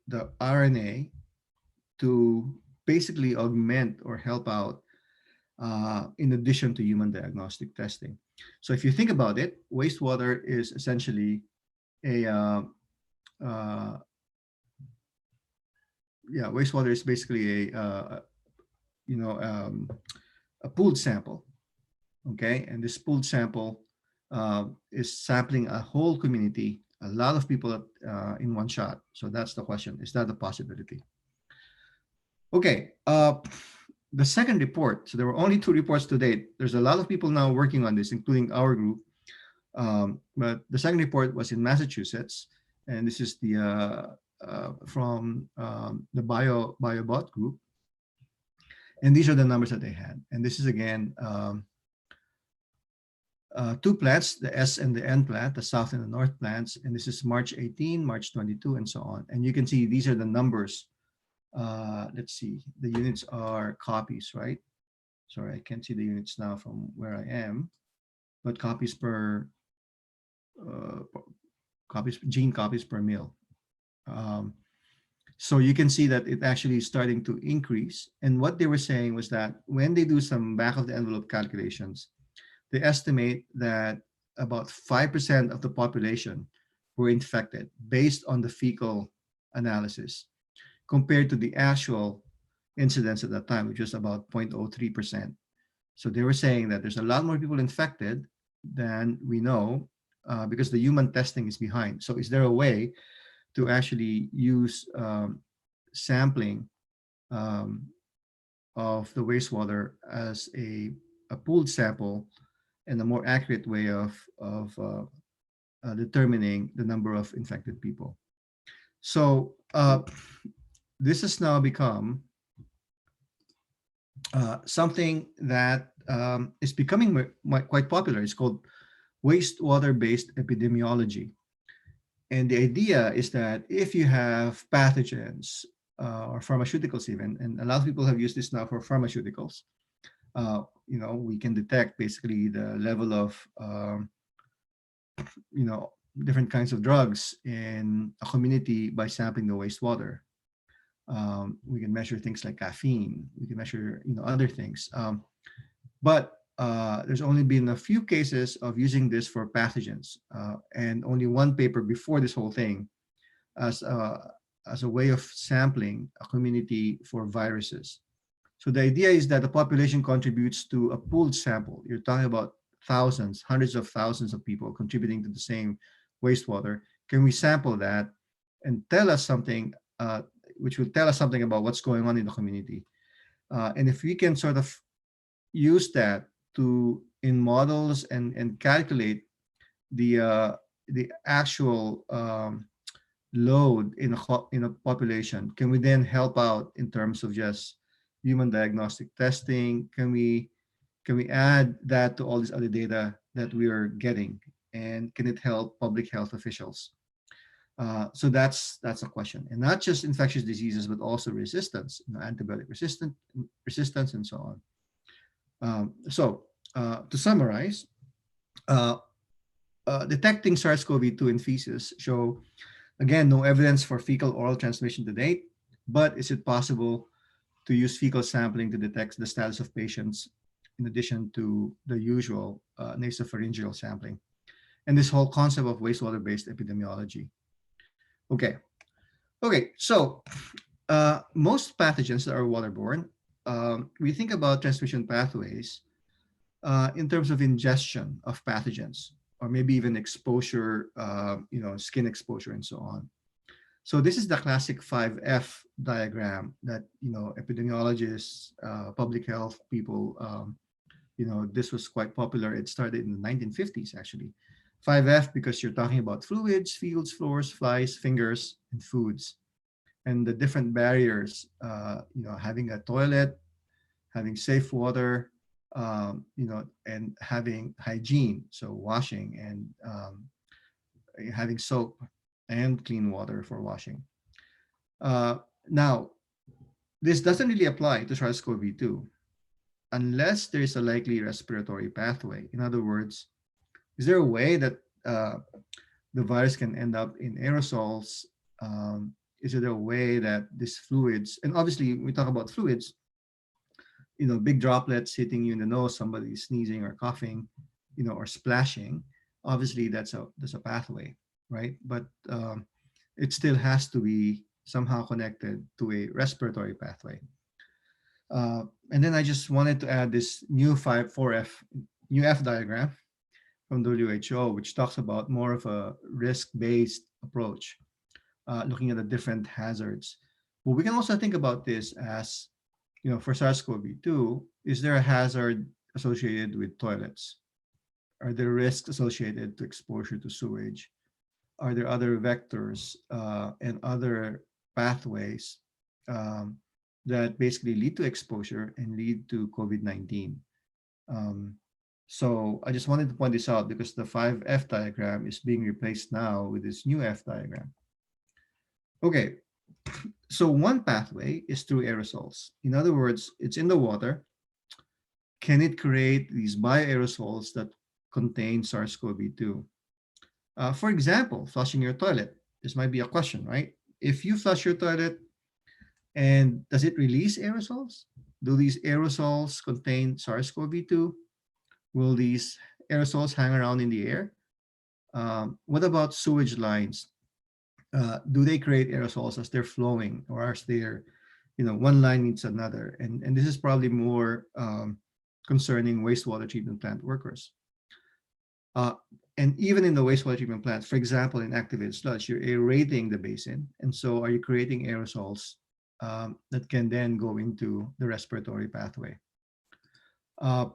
the RNA to basically augment or help out in addition to human diagnostic testing. So if you think about it, wastewater is essentially a uh, yeah, wastewater is basically you know um, a pooled sample. Okay, and this pooled sample is sampling a whole community, a lot of people in one shot. So that's the question: is that a possibility? Okay. The second report. So there were only two reports to date. There's a lot of people now working on this, including our group. But the second report was in Massachusetts, and this is the from the BioBot group, and these are the numbers that they had. And this is again two plants, the S and the N plant, the south and the north plants, and this is March 18, March 22, and so on. And you can see these are the numbers. Let's see, the units are copies, right? Sorry, I can't see the units now from where I am, but uh, gene copies per mil. Um, so you can see that it actually is starting to increase. And what they were saying was that when they do some back of the envelope calculations, they estimate that about 5% of the population were infected based on the fecal analysis compared to the actual incidence at that time, which was about 0.03%. So they were saying that there's a lot more people infected than we know because the human testing is behind. So is there a way to actually use sampling um, of the wastewater as a pooled sample and a more accurate way of determining the number of infected people? So this has now become something that is becoming quite popular. It's called wastewater-based epidemiology. And the idea is that if you have pathogens or pharmaceuticals even, and a lot of people have used this now for pharmaceuticals, we can detect basically the level of, different kinds of drugs in a community by sampling the wastewater. We can measure things like caffeine. We can measure, other things. But there's only been a few cases of using this for pathogens, and only one paper before this whole thing as a way of sampling a community for viruses. So the idea is that the population contributes to a pooled sample. You're talking about thousands, hundreds of thousands of people contributing to the same wastewater. Can we sample that and tell us something, which will tell us something about what's going on in the community? And if we can sort of use that to in models and calculate the actual load in a population, can we then help out in terms of just human diagnostic testing? Can we add that to all this other data that we are getting, and can it help public health officials? So that's a question, and not just infectious diseases, but also resistance, antibiotic resistance, and so on. To summarize, uh, detecting SARS-CoV-2 in feces show, again, no evidence for fecal oral transmission to date, but is it possible to use fecal sampling to detect the status of patients in addition to the usual nasopharyngeal sampling? And this whole concept of wastewater-based epidemiology. Okay, okay. So most pathogens that are waterborne, we think about transmission pathways in terms of ingestion of pathogens, or maybe even exposure, skin exposure and so on. So this is the classic 5F diagram that epidemiologists, public health people, this was quite popular. It started in the 1950s actually. 5F because you're talking about fluids, fields, floors, flies, fingers, and foods, and the different barriers. Having a toilet, having safe water, and having hygiene, so washing and having soap and clean water for washing. Uh, Now, this doesn't really apply to SARS-CoV-2 unless there is a likely respiratory pathway. In other words, is there a way that the virus can end up in aerosols? Is there a way that these fluids, and obviously we talk about fluids, big droplets hitting you in the nose, somebody sneezing or coughing, or splashing. Obviously, that's a pathway, right? But it still has to be somehow connected to a respiratory pathway. And then I just wanted to add this new 4F, new F diagram from WHO, which talks about more of a risk-based approach, looking at the different hazards. But we can also think about this as, for SARS-CoV-2, is there a hazard associated with toilets? Are there risks associated to exposure to sewage? Are there other vectors and other pathways um, that basically lead to exposure and lead to COVID-19? Um, so I just wanted to point this out because the 5F diagram is being replaced now with this new F diagram. Okay, so one pathway is through aerosols. In other words, it's in the water. Can it create these bioaerosols that contain SARS-CoV-2? For example, flushing your toilet. This might be a question, right? If you flush your toilet, and does it release aerosols? Do these aerosols contain SARS-CoV-2? Will these aerosols hang around in the air? What about sewage lines? Do they create aerosols as they're flowing, or as they're, one line meets another? And this is probably more concerning wastewater treatment plant workers. Uh, and even in the wastewater treatment plant, for example, in activated sludge, you're aerating the basin. And so are you creating aerosols that can then go into the respiratory pathway? Uh,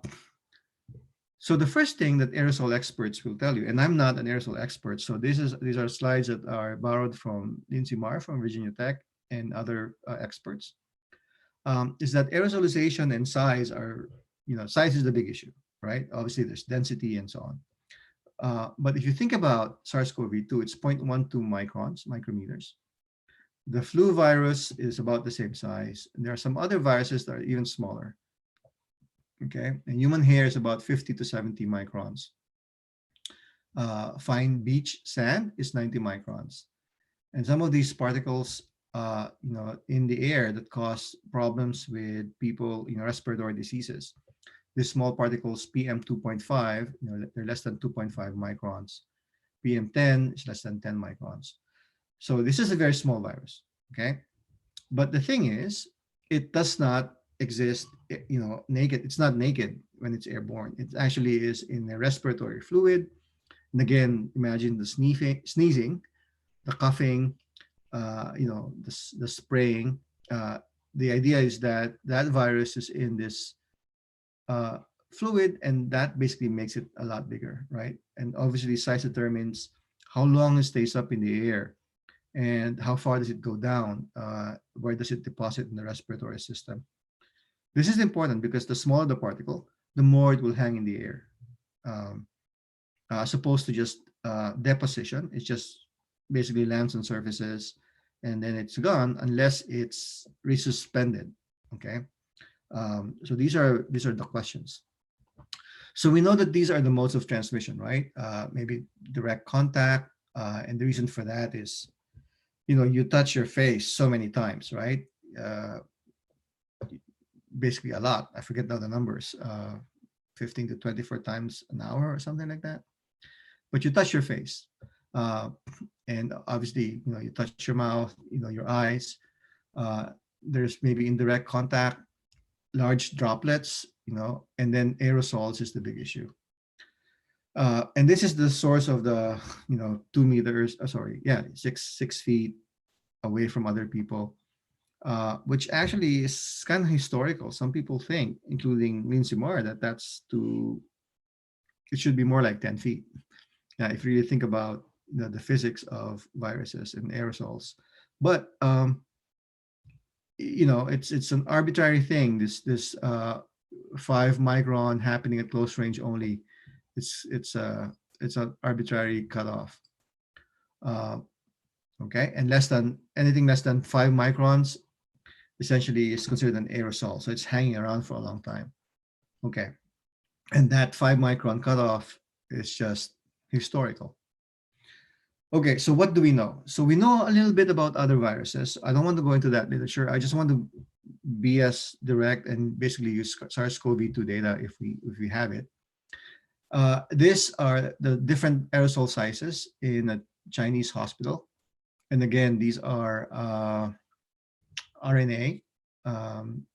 so the first thing that aerosol experts will tell you, and I'm not an aerosol expert, so these are slides that are borrowed from Lindsay Marr from Virginia Tech and other experts, is that aerosolization and size are, size is the big issue, right? Obviously, there's density and so on. But if you think about SARS-CoV-2, it's 0.12 micrometers. The flu virus is about the same size. And there are some other viruses that are even smaller. Okay, and human hair is about 50 to 70 microns. Fine beach sand is 90 microns. And some of these particles, in the air that cause problems with people, respiratory diseases. These small particles, PM2.5, they're less than 2.5 microns. PM10 is less than 10 microns. So this is a very small virus, okay? But the thing is, it does not exist, naked. It's not naked when it's airborne. It actually is in the respiratory fluid. And again, imagine the sneezing, the coughing, the spraying. The idea is that that virus is in this uh, fluid, and that basically makes it a lot bigger, right? And obviously, size determines how long it stays up in the air and how far does it go down, where does it deposit in the respiratory system. This is important because the smaller the particle, the more it will hang in the air. Um, as opposed to just deposition, it just basically lands on surfaces and then it's gone unless it's resuspended. Okay, so these are the questions. So we know that these are the modes of transmission, right? Maybe direct contact, and the reason for that is, you touch your face so many times, right? Uh, Basically a lot. I forget now the numbers, 15 to 24 times an hour or something like that. But you touch your face, uh, and obviously, you touch your mouth, your eyes. Uh, there's maybe indirect contact, large droplets, and then aerosols is the big issue. And this is the source of the 2 meters, sorry, yeah, 6 feet away from other people, which actually is kind of historical. Some people think, including Lindsay Moore, that it should be more like 10 feet. Yeah, if you really think about the physics of viruses and aerosols. But it's an arbitrary thing. This 5 micron happening at close range only. It's an arbitrary cutoff. Uh, okay, and anything less than 5 microns essentially is considered an aerosol. So it's hanging around for a long time. Okay, and that 5 micron cutoff is just historical. Okay, so what do we know? So we know a little bit about other viruses. I don't want to go into that literature. I just want to be as direct and basically use SARS-CoV-2 data if we have it. These are the different aerosol sizes in a Chinese hospital. And again, these are RNA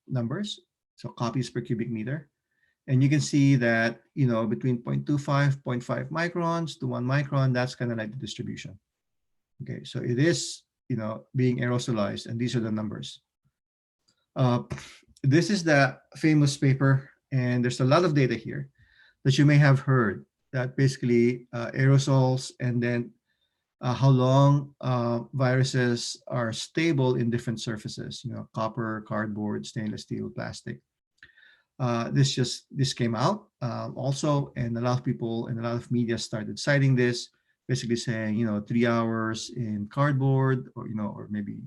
numbers, so copies per cubic meter. And you can see that, between 0.25, zero point 0.5 microns to 1 micron, that's kind of like the distribution. Okay, so it is, being aerosolized, and these are the numbers. Uh, this is the famous paper, and there's a lot of data here that you may have heard that basically aerosols and then how long viruses are stable in different surfaces, copper, cardboard, stainless steel, plastic. This came out also, and a lot of people and a lot of media started citing this, basically saying 3 hours in cardboard, or maybe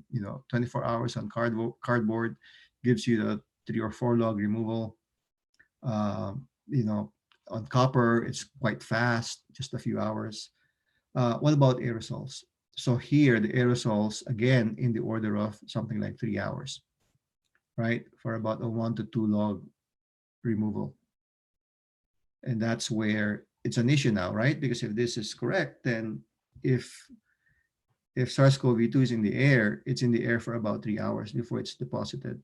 24 hours on cardboard gives you the 3 or 4 log removal. You know, on copper it's quite fast, just a few hours. What about aerosols? So here the aerosols again in the order of something like 3 hours, right, for about a 1 to 2 log removal. And that's where it's an issue now, right? Because if this is correct, then if if SARS-CoV-2 is in the air, it's in the air for about 3 hours before it's deposited.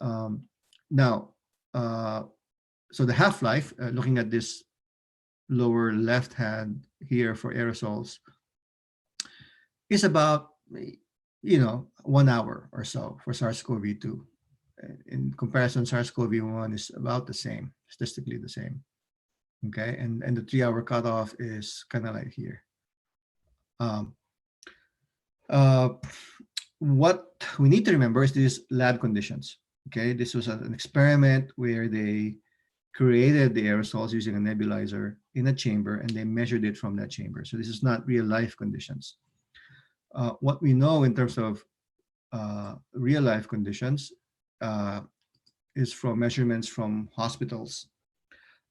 Um, Now, uh, so the half-life, looking at this lower left hand here for aerosols, is about 1 hour or so for SARS-CoV-2. In comparison, SARS-CoV-1 is about the same, statistically the same. Okay, and the 3 hour cutoff is kind of like here. Um, uh, what we need to remember is these lab conditions. Okay, this was an experiment where they created the aerosols using a nebulizer in a chamber and they measured it from that chamber. So this is not real life conditions. What we know in terms of real life conditions uh, is from measurements from hospitals.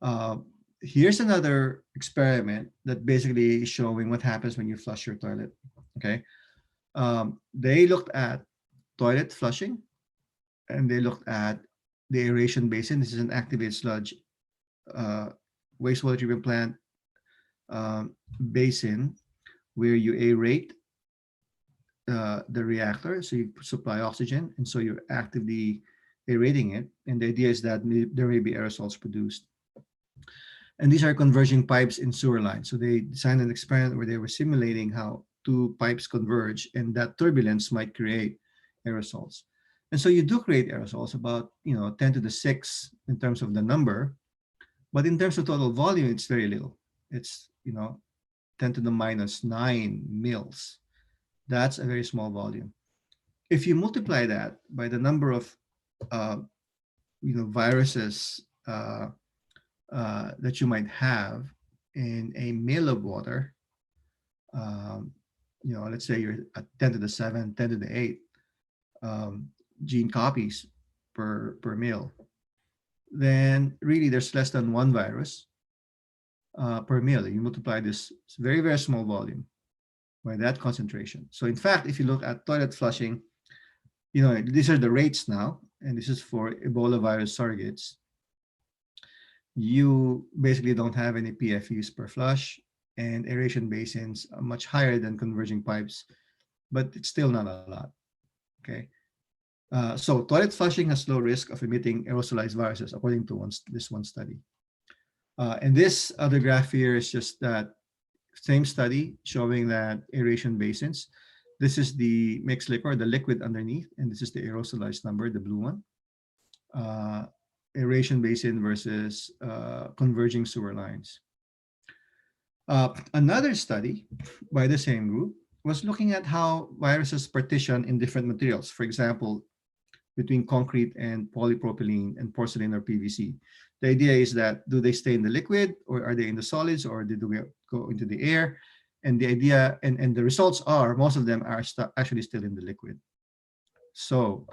Uh, Here's another experiment that basically is showing what happens when you flush your toilet. Okay, they looked at toilet flushing and they looked at the aeration basin. This is an activated sludge uh, wastewater treatment plant basin where you aerate the reactor, so you supply oxygen, and so you're actively aerating it. And the idea is that there may be aerosols produced. And these are converging pipes in sewer lines. So they designed an experiment where they were simulating how two pipes converge, and that turbulence might create aerosols. And so you do create aerosols about 10 to the 6 in terms of the number, but in terms of total volume, it's very little. It's 10 to the minus 9 mils. That's a very small volume. If you multiply that by the number of uh, viruses that you might have in a ml of water, um, let's say you're at 10 to the 7, 10 to the 8 um, gene copies per mil, then really there's less than one virus per mil. You multiply this very, very small volume by that concentration. So in fact, if you look at toilet flushing, these are the rates now, and this is for Ebola virus surrogates. You basically don't have any PFUs per flush, and aeration basins are much higher than converging pipes, but it's still not a lot. Okay. So toilet flushing has low risk of emitting aerosolized viruses, according to this one study. And this other graph here is just that same study showing that aeration basins. This is the mixed liquid, the liquid underneath, and this is the aerosolized number, the blue one. Uh, Aeration basin versus converging sewer lines. Another study by the same group was looking at how viruses partition in different materials. For example, between concrete and polypropylene and porcelain or PVC. The idea is that do they stay in the liquid, or are they in the solids, or do they go into the air? And the idea and the results are most of them are actually still in the liquid. So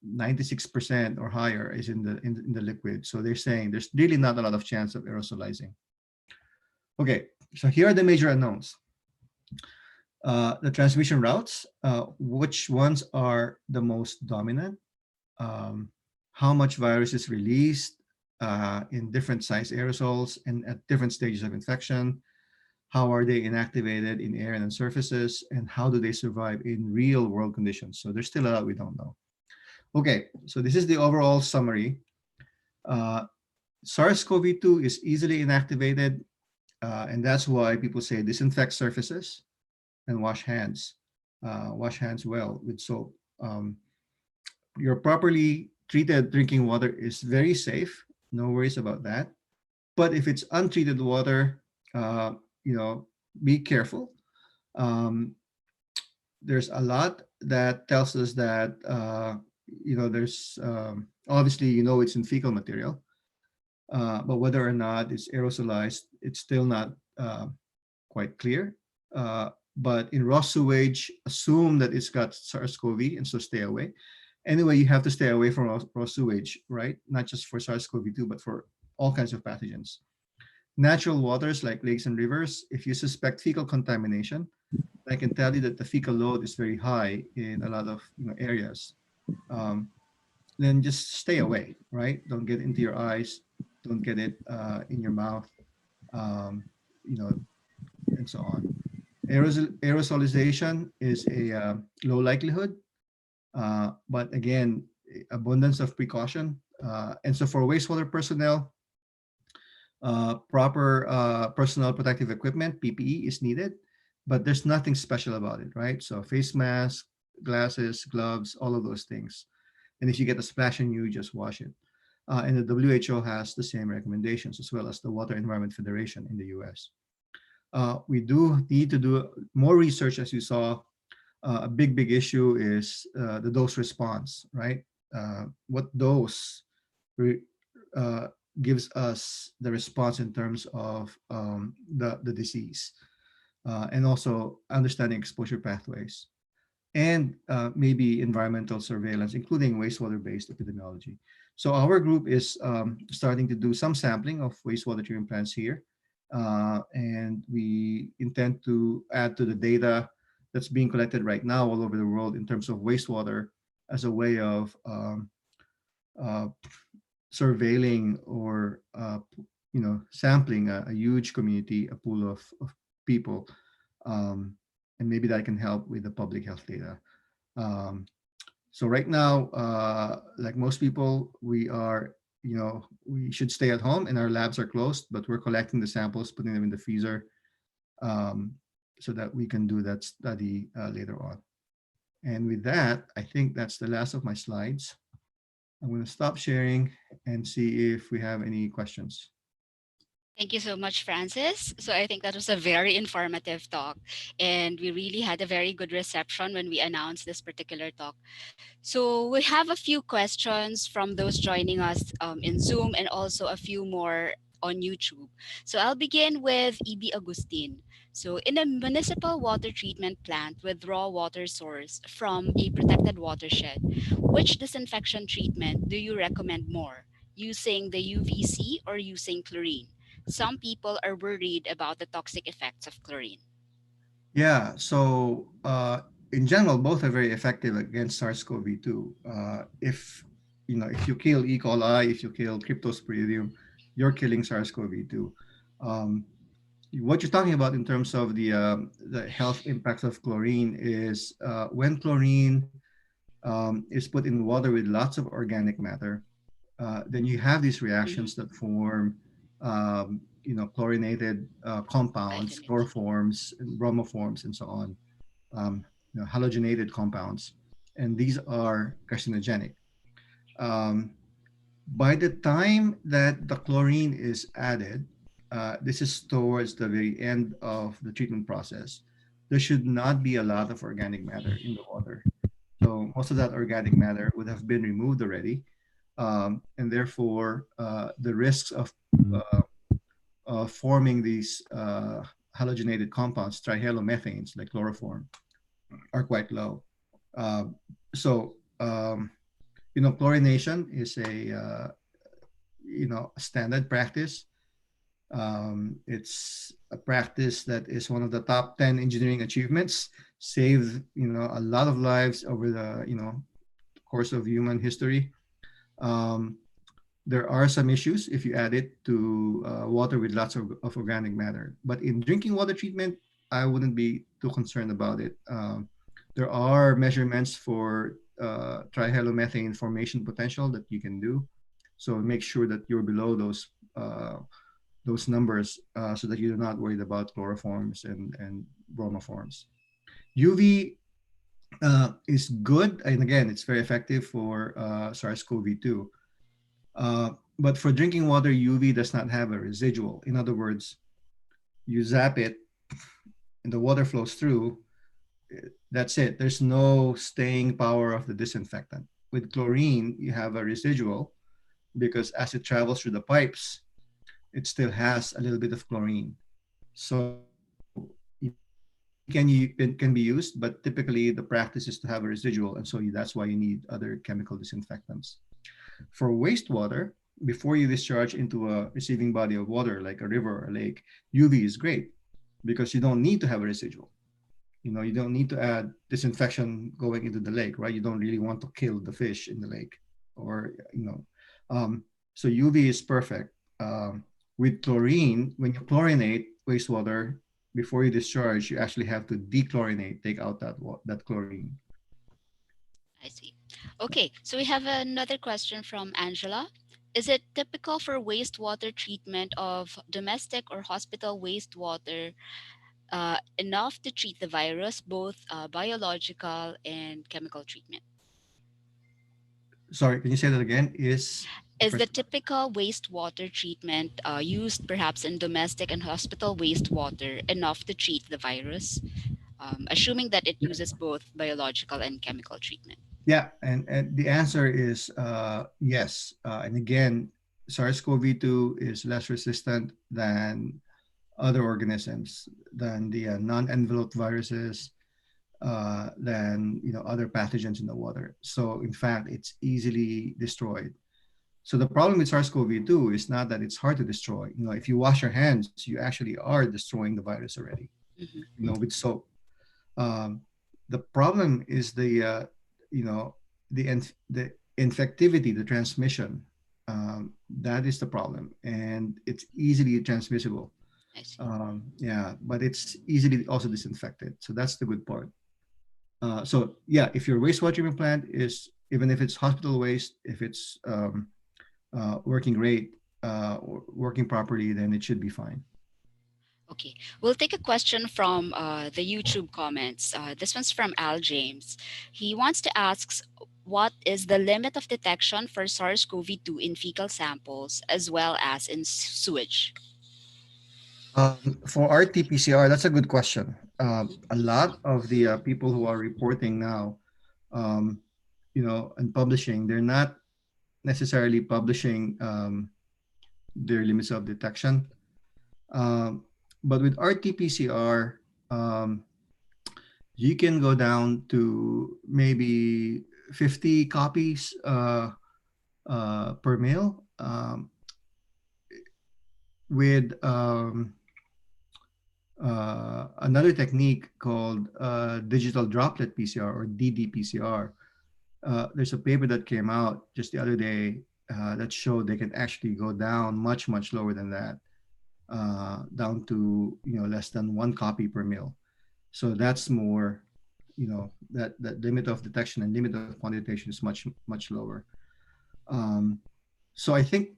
96% or higher is in the liquid. So they're saying there's really not a lot of chance of aerosolizing. Okay, so here are the major unknowns. The transmission routes, which ones are the most dominant, um, how much virus is released in different size aerosols and at different stages of infection, how are they inactivated in air and on surfaces, and how do they survive in real world conditions. So there's still a lot we don't know. Okay, so this is the overall summary. Uh, SARS-CoV-2 is easily inactivated, and that's why people say disinfect surfaces and wash hands. Wash hands well with soap. Your properly treated drinking water is very safe. No worries about that. But if it's untreated water, uh, you know, be careful. Um, there's a lot that tells us that there's obviously it's in fecal material, but whether or not it's aerosolized, it's still not uh, quite clear. But in raw sewage, assume that it's got SARS-CoV, and so stay away. Anyway, you have to stay away from raw sewage, right? Not just for SARS-CoV-2, but for all kinds of pathogens. Natural waters like lakes and rivers, if you suspect fecal contamination, I can tell you that the fecal load is very high in a lot of areas. Um, then just stay away, right? Don't get into your eyes, don't get it in your mouth, um, you know, and so on. Aerosolization is a low likelihood, but again, abundance of precaution. And so for wastewater personnel, proper personal protective equipment, PPE, is needed, but there's nothing special about it, right? So face mask, glasses, gloves, all of those things. And if you get a splash on you, just wash it. And the WHO has the same recommendations, as well as the Water Environment Federation in the US. We do need to do more research, as you saw. A big issue is the dose response, right? What dose re- uh, gives us the response in terms of the disease, and also understanding exposure pathways, and maybe environmental surveillance, including wastewater-based epidemiology. So our group is starting to do some sampling of wastewater treatment plants here, and we intend to add to the data that's being collected right now all over the world in terms of wastewater as a way of uh, surveilling or sampling a huge community, a pool of people, um, and maybe that can help with the public health data. um, so right now, like most people, we should stay at home and our labs are closed, but we're collecting the samples, putting them in the freezer, um, so that we can do that study later on. And with that, I think that's the last of my slides. I'm going to stop sharing and see if we have any questions. Thank you so much, Francis. So I think that was a very informative talk, and we really had a very good reception when we announced this particular talk. So we have a few questions from those joining us in Zoom and also a few more on YouTube. So I'll begin with EB Agustin. So in a municipal water treatment plant with raw water source from a protected watershed, which disinfection treatment do you recommend more? Using the UVC or using chlorine? Some people are worried about the toxic effects of chlorine. Yeah, so in general, both are very effective against SARS-CoV-2. If if you kill E. coli, if you kill Cryptosporidium, you're killing SARS-CoV-2. Um, what you're talking about in terms of the health impacts of chlorine is when chlorine is put in water with lots of organic matter, then you have these Mm-hmm. reactions that form, chlorinated compounds, Definitely. chloroforms, and bromoforms, and so on, halogenated compounds, and these are carcinogenic. Um, by the time that the chlorine is added, this is towards the very end of the treatment process. There should not be a lot of organic matter in the water. So most of that organic matter would have been removed already, and therefore the risks of forming these halogenated compounds, trihalomethanes like chloroform, are quite low. Um, so chlorination is a standard practice. It's a practice that is one of the top 10 engineering achievements, saved a lot of lives over the course of human history. Um, there are some issues if you add it to water with lots of organic matter. But in drinking water treatment, I wouldn't be too concerned about it. There are measurements for trihalomethane formation potential that you can do. So make sure that you're below those numbers so that you're not worried about chloroforms and bromoforms. UV is good, and again, it's very effective for SARS-CoV-2. But for drinking water, UV does not have a residual. In other words, you zap it and the water flows through. That's it. There's no staying power of the disinfectant. With chlorine, you have a residual because as it travels through the pipes, it still has a little bit of chlorine. So, UV can be used, but typically the practice is to have a residual, and so that's why you need other chemical disinfectants. For wastewater, before you discharge into a receiving body of water like a river or a lake, UV is great because you don't need to have a residual. You don't need to add disinfection going into the lake, right? You don't really want to kill the fish in the lake, or um, so UV is perfect. With chlorine, when you chlorinate wastewater before you discharge, you actually have to dechlorinate, take out that chlorine. I see. Okay, so we have another question from Angela. Is it typical for wastewater treatment of domestic or hospital wastewater enough to treat the virus, both biological and chemical treatment? Sorry, can you say that again? Is the Is the first typical wastewater treatment used perhaps in domestic and hospital wastewater enough to treat the virus, assuming that it uses both biological and chemical treatment? Yeah, and the answer is yes. And again, SARS-CoV-2 is less resistant than other organisms, than the non-enveloped viruses, than other pathogens in the water. So in fact, it's easily destroyed. So the problem with SARS-CoV-2 is not that it's hard to destroy. If you wash your hands, you actually are destroying the virus already. Hmm. With soap. Um, the problem is you know, the infectivity, the transmission. That is the problem, and it's easily transmissible. I see. Yeah, but it's easily also disinfected. So that's the good part. So yeah, if your wastewater treatment plant is, even if it's hospital waste, if it's working great, working properly, then it should be fine. Okay, we'll take a question from the YouTube comments. This one's from Al James. He wants to ask, what is the limit of detection for SARS-CoV-2 in fecal samples as well as in sewage? For RT-PCR, that's a good question. A lot of the people who are reporting now, um, and publishing, they're not necessarily publishing their limits of detection. Um, but with RT-PCR, um, you can go down to maybe 50 copies per mil with another technique called digital droplet PCR or ddPCR. There's a paper that came out just the other day that showed they can actually go down much, much lower than that, down to less than one copy per mil. So that's more, that limit of detection and limit of quantitation is much, much lower. Um, so I think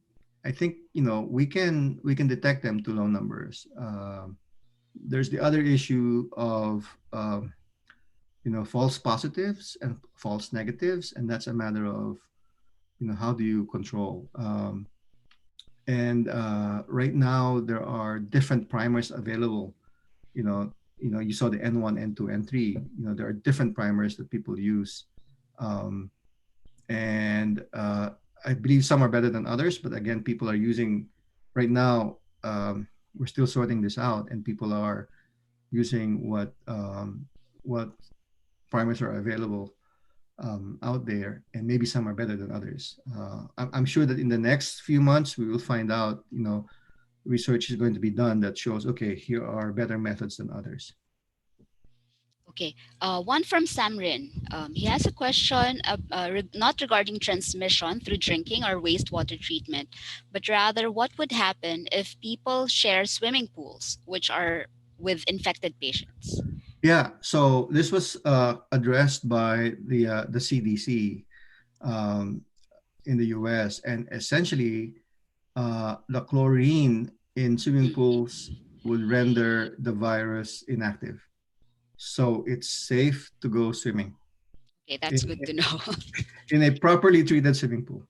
we can detect them to low numbers. There's the other issue of false positives and false negatives, and that's a matter of how do you control. And right now there are different primers available. You know, you saw the N1, N2, N3. There are different primers that people use, um, and I believe some are better than others. But again, people are using right now. We're still sorting this out, and people are using what primers are available out there, and maybe some are better than others. I'm sure that in the next few months we will find out. Research is going to be done that shows, okay, here are better methods than others. Okay, one from Samrin. He has a question, not regarding transmission through drinking or wastewater treatment, but rather what would happen if people share swimming pools, which are with infected patients? Yeah, so this was addressed by the CDC um, in the US, and essentially the chlorine in swimming Mhm. pools would render the virus inactive. So it's safe to go swimming Okay, that's in, good to know. in a properly treated swimming pool.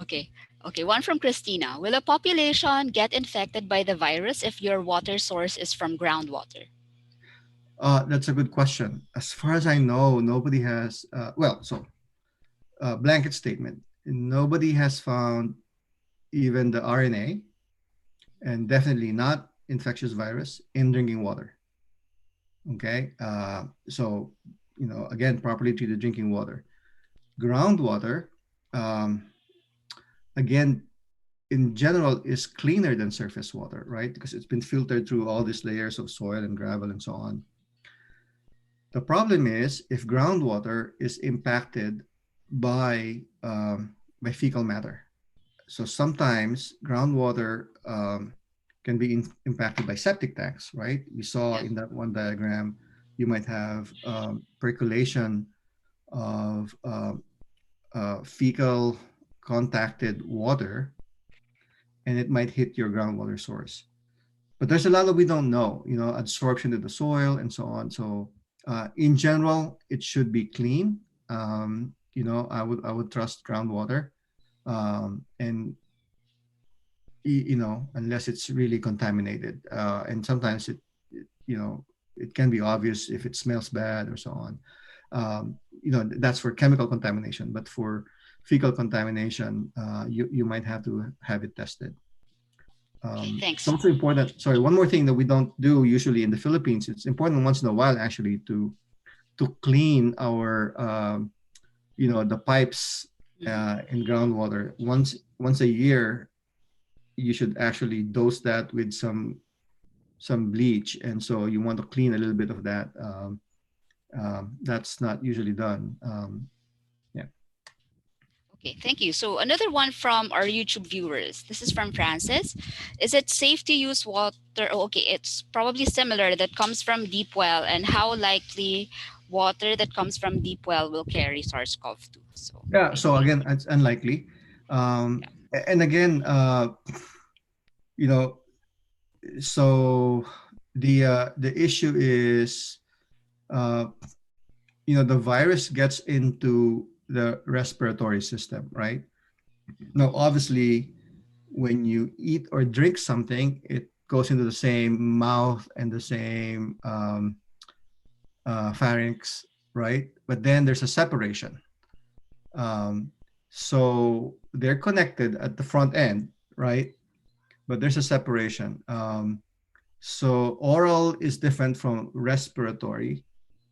Okay, okay, one from Christina. Will a population get infected by the virus if your water source is from groundwater? That's a good question. As far as I know, nobody has, blanket statement. Nobody has found even the RNA, and definitely not infectious virus in drinking water. Okay. So, again, properly treated drinking water. Groundwater, um, again, in general, is cleaner than surface water, right? Because it's been filtered through all these layers of soil and gravel and so on. The problem is if groundwater is impacted by fecal matter. So sometimes groundwater can be impacted by septic tanks, right? We saw Yeah. in that one diagram, you might have percolation of fecal contacted water, and it might hit your groundwater source. But there's a lot that we don't know, absorption to the soil and so on. So in general, it should be clean. I would trust groundwater, and unless it's really contaminated. And sometimes it can be obvious if it smells bad or so on. That's for chemical contamination, but for fecal contamination, you might have to have it tested. Okay, It's thanks. also important. Sorry, one more thing that we don't do usually in the Philippines. It's important once in a while actually to clean our the pipes Mhm. in groundwater once a year. You should actually dose that with some bleach, and so you want to clean a little bit of that. That's not usually done. Yeah. Okay, thank you. So another one from our YouTube viewers. This is from Francis. Is it safe to use water? Oh, okay, it's probably similar that comes from deep well, and how likely water that comes from deep well will carry SARS-CoV-2? So Yeah. I So think, again, it's unlikely. yeah. And again, you know, so the issue is, uh, the virus gets into the respiratory system, right? Now, obviously, when you eat or drink something, it goes into the same mouth and the same pharynx, right? But then there's a separation. Um, so they're connected at the front end, right? But there's a separation. So oral is different from respiratory.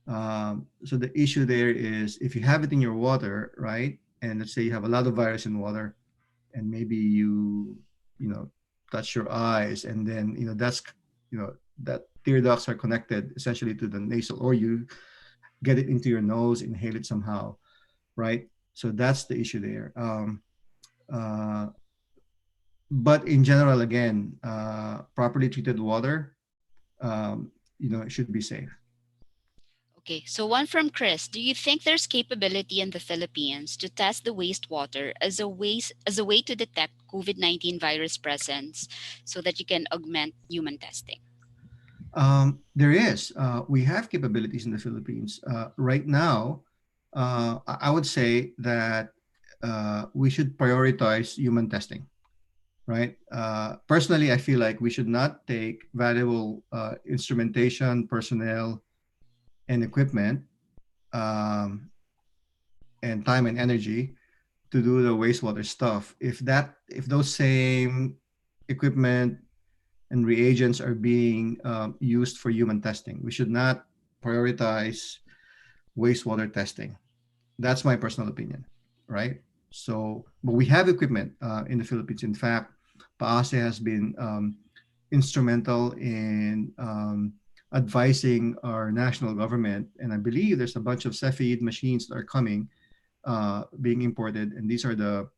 So the issue there is if you have it in your water, right? And let's say you have a lot of virus in water, and maybe you know, touch your eyes, and then that's that tear ducts are connected essentially to the nasal, or you get it into your nose, inhale it somehow, right? So that's the issue there. Uh, but in general, again, properly treated water, um, it should be safe. Okay, so one from Chris. Do you think there's capability in the Philippines to test the wastewater as a way to detect COVID-19 virus presence so that you can augment human testing? There is. We have capabilities in the Philippines. Right now, I would say that we should prioritize human testing, right? Personally, I feel like we should not take valuable instrumentation, personnel, and equipment, um, and time and energy to do the wastewater stuff. If those same equipment and reagents are being used for human testing, we should not prioritize wastewater testing. That's my personal opinion, right? So, but we have equipment in the Philippines. In fact, PAASE has been instrumental in advising our national government, and I believe there's a bunch of Cepheid machines that are coming, being imported, and these are the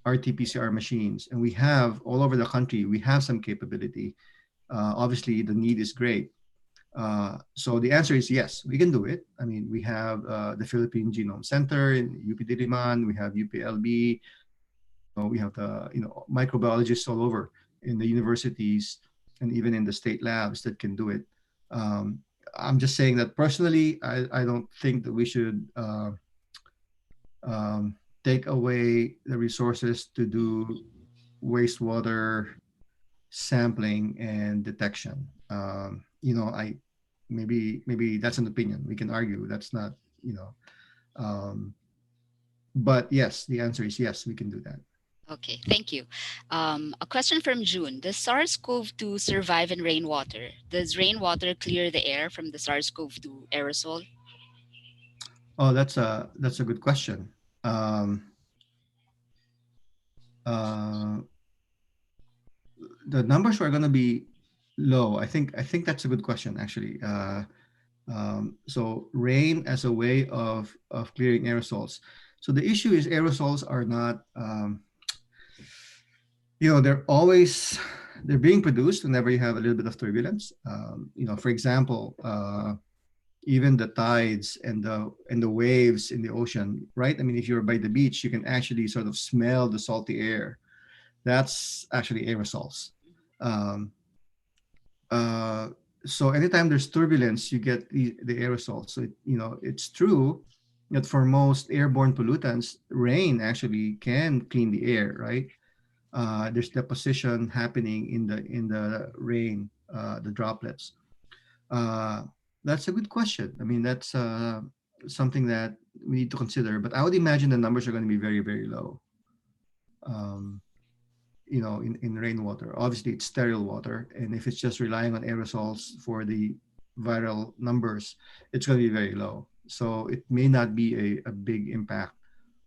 RT-PCR machines, and we have all over the country. We have some capability. Obviously, the need is great. So the answer is yes, we can do it. I mean, we have the Philippine Genome Center in UP Diliman, we have UPLB, we have the microbiologists all over in the universities and even in the state labs that can do it. Um, I'm just saying that personally, I don't think that we should um, take away the resources to do wastewater sampling and detection. I maybe that's an opinion. We can argue that's not, you know, um, but yes, the answer is yes, we can do that. Okay, thank you. A question from June. Does SARS-CoV-2 survive in rainwater? Does rainwater clear the air from the SARS-CoV-2 aerosol? Oh, that's a good question. Um, uh, the numbers are going to be low. I think that's a good question actually. So rain as a way of clearing aerosols. So the issue is aerosols are not, they're being produced whenever you have a little bit of turbulence. For example, even the tides and the waves in the ocean, right? I mean, if you're by the beach, you can actually sort of smell the salty air. That's actually aerosols. Um, uh, so anytime there's turbulence, you get the aerosols. So it's true that for most airborne pollutants, rain actually can clean the air, right? There's deposition happening in the rain, the droplets. Uh, that's a good question. I mean, that's something that we need to consider. But I would imagine the numbers are going to be very, very low. Um, in rainwater. Obviously, it's sterile water, and if it's just relying on aerosols for the viral numbers, it's going to be very low. So it may not be a big impact,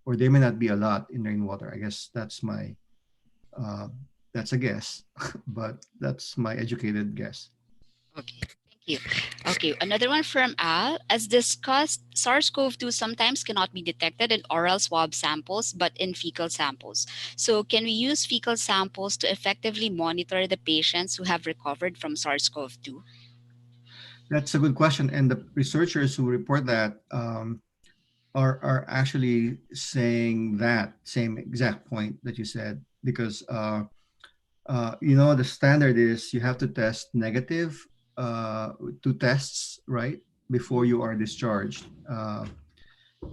or there may not be a lot in rainwater. I guess uh, that's a guess, but that's my educated guess. Okay, thank you. Okay, another one from Al. As discussed, SARS-CoV-2 sometimes cannot be detected in oral swab samples, but in fecal samples. So, can we use fecal samples to effectively monitor the patients who have recovered from SARS-CoV-2? That's a good question, and the researchers who report that are actually saying that same exact point that you said, because the standard is you have to test negative, two tests, right, before you are discharged,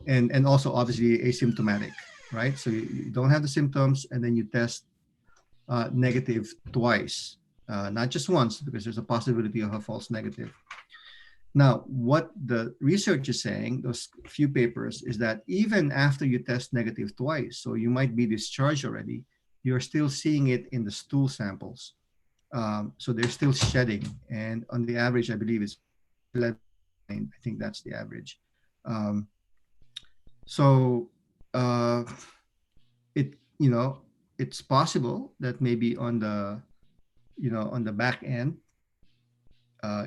and also obviously asymptomatic, right? So you don't have the symptoms, and then you test negative twice. not just once, because there's a possibility of a false negative. Now, what the research is saying, those few papers, is that even after you test negative twice, so you might be discharged already, you're still seeing it in the stool samples. So they're still shedding. And on the average, I believe it's 11 to 9. I think that's the average. Um, so uh, it, it's possible that maybe on the, on the back end,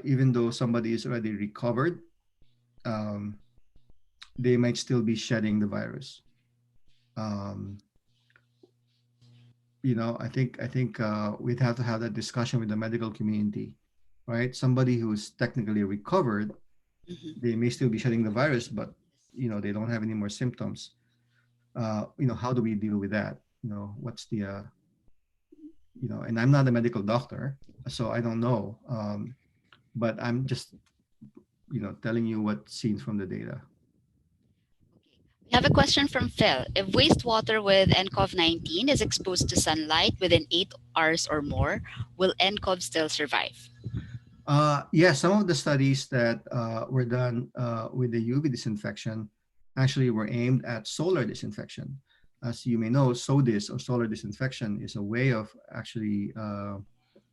even though somebody is already recovered, um, they might still be shedding the virus. Um, I think we'd have to have that discussion with the medical community, right? Somebody who's technically recovered, Hmm. they may still be shedding the virus, but they don't have any more symptoms. How do we deal with that? What's the and I'm not a medical doctor, so I don't know. But I'm just telling you what's seen from the data. We have a question from Phil. If wastewater with nCoV-19 is exposed to sunlight within 8 hours or more, will nCoV still survive? Yeah, some of the studies that were done with the UV disinfection actually were aimed at solar disinfection. As you may know, SODIS, or solar disinfection, is a way of actually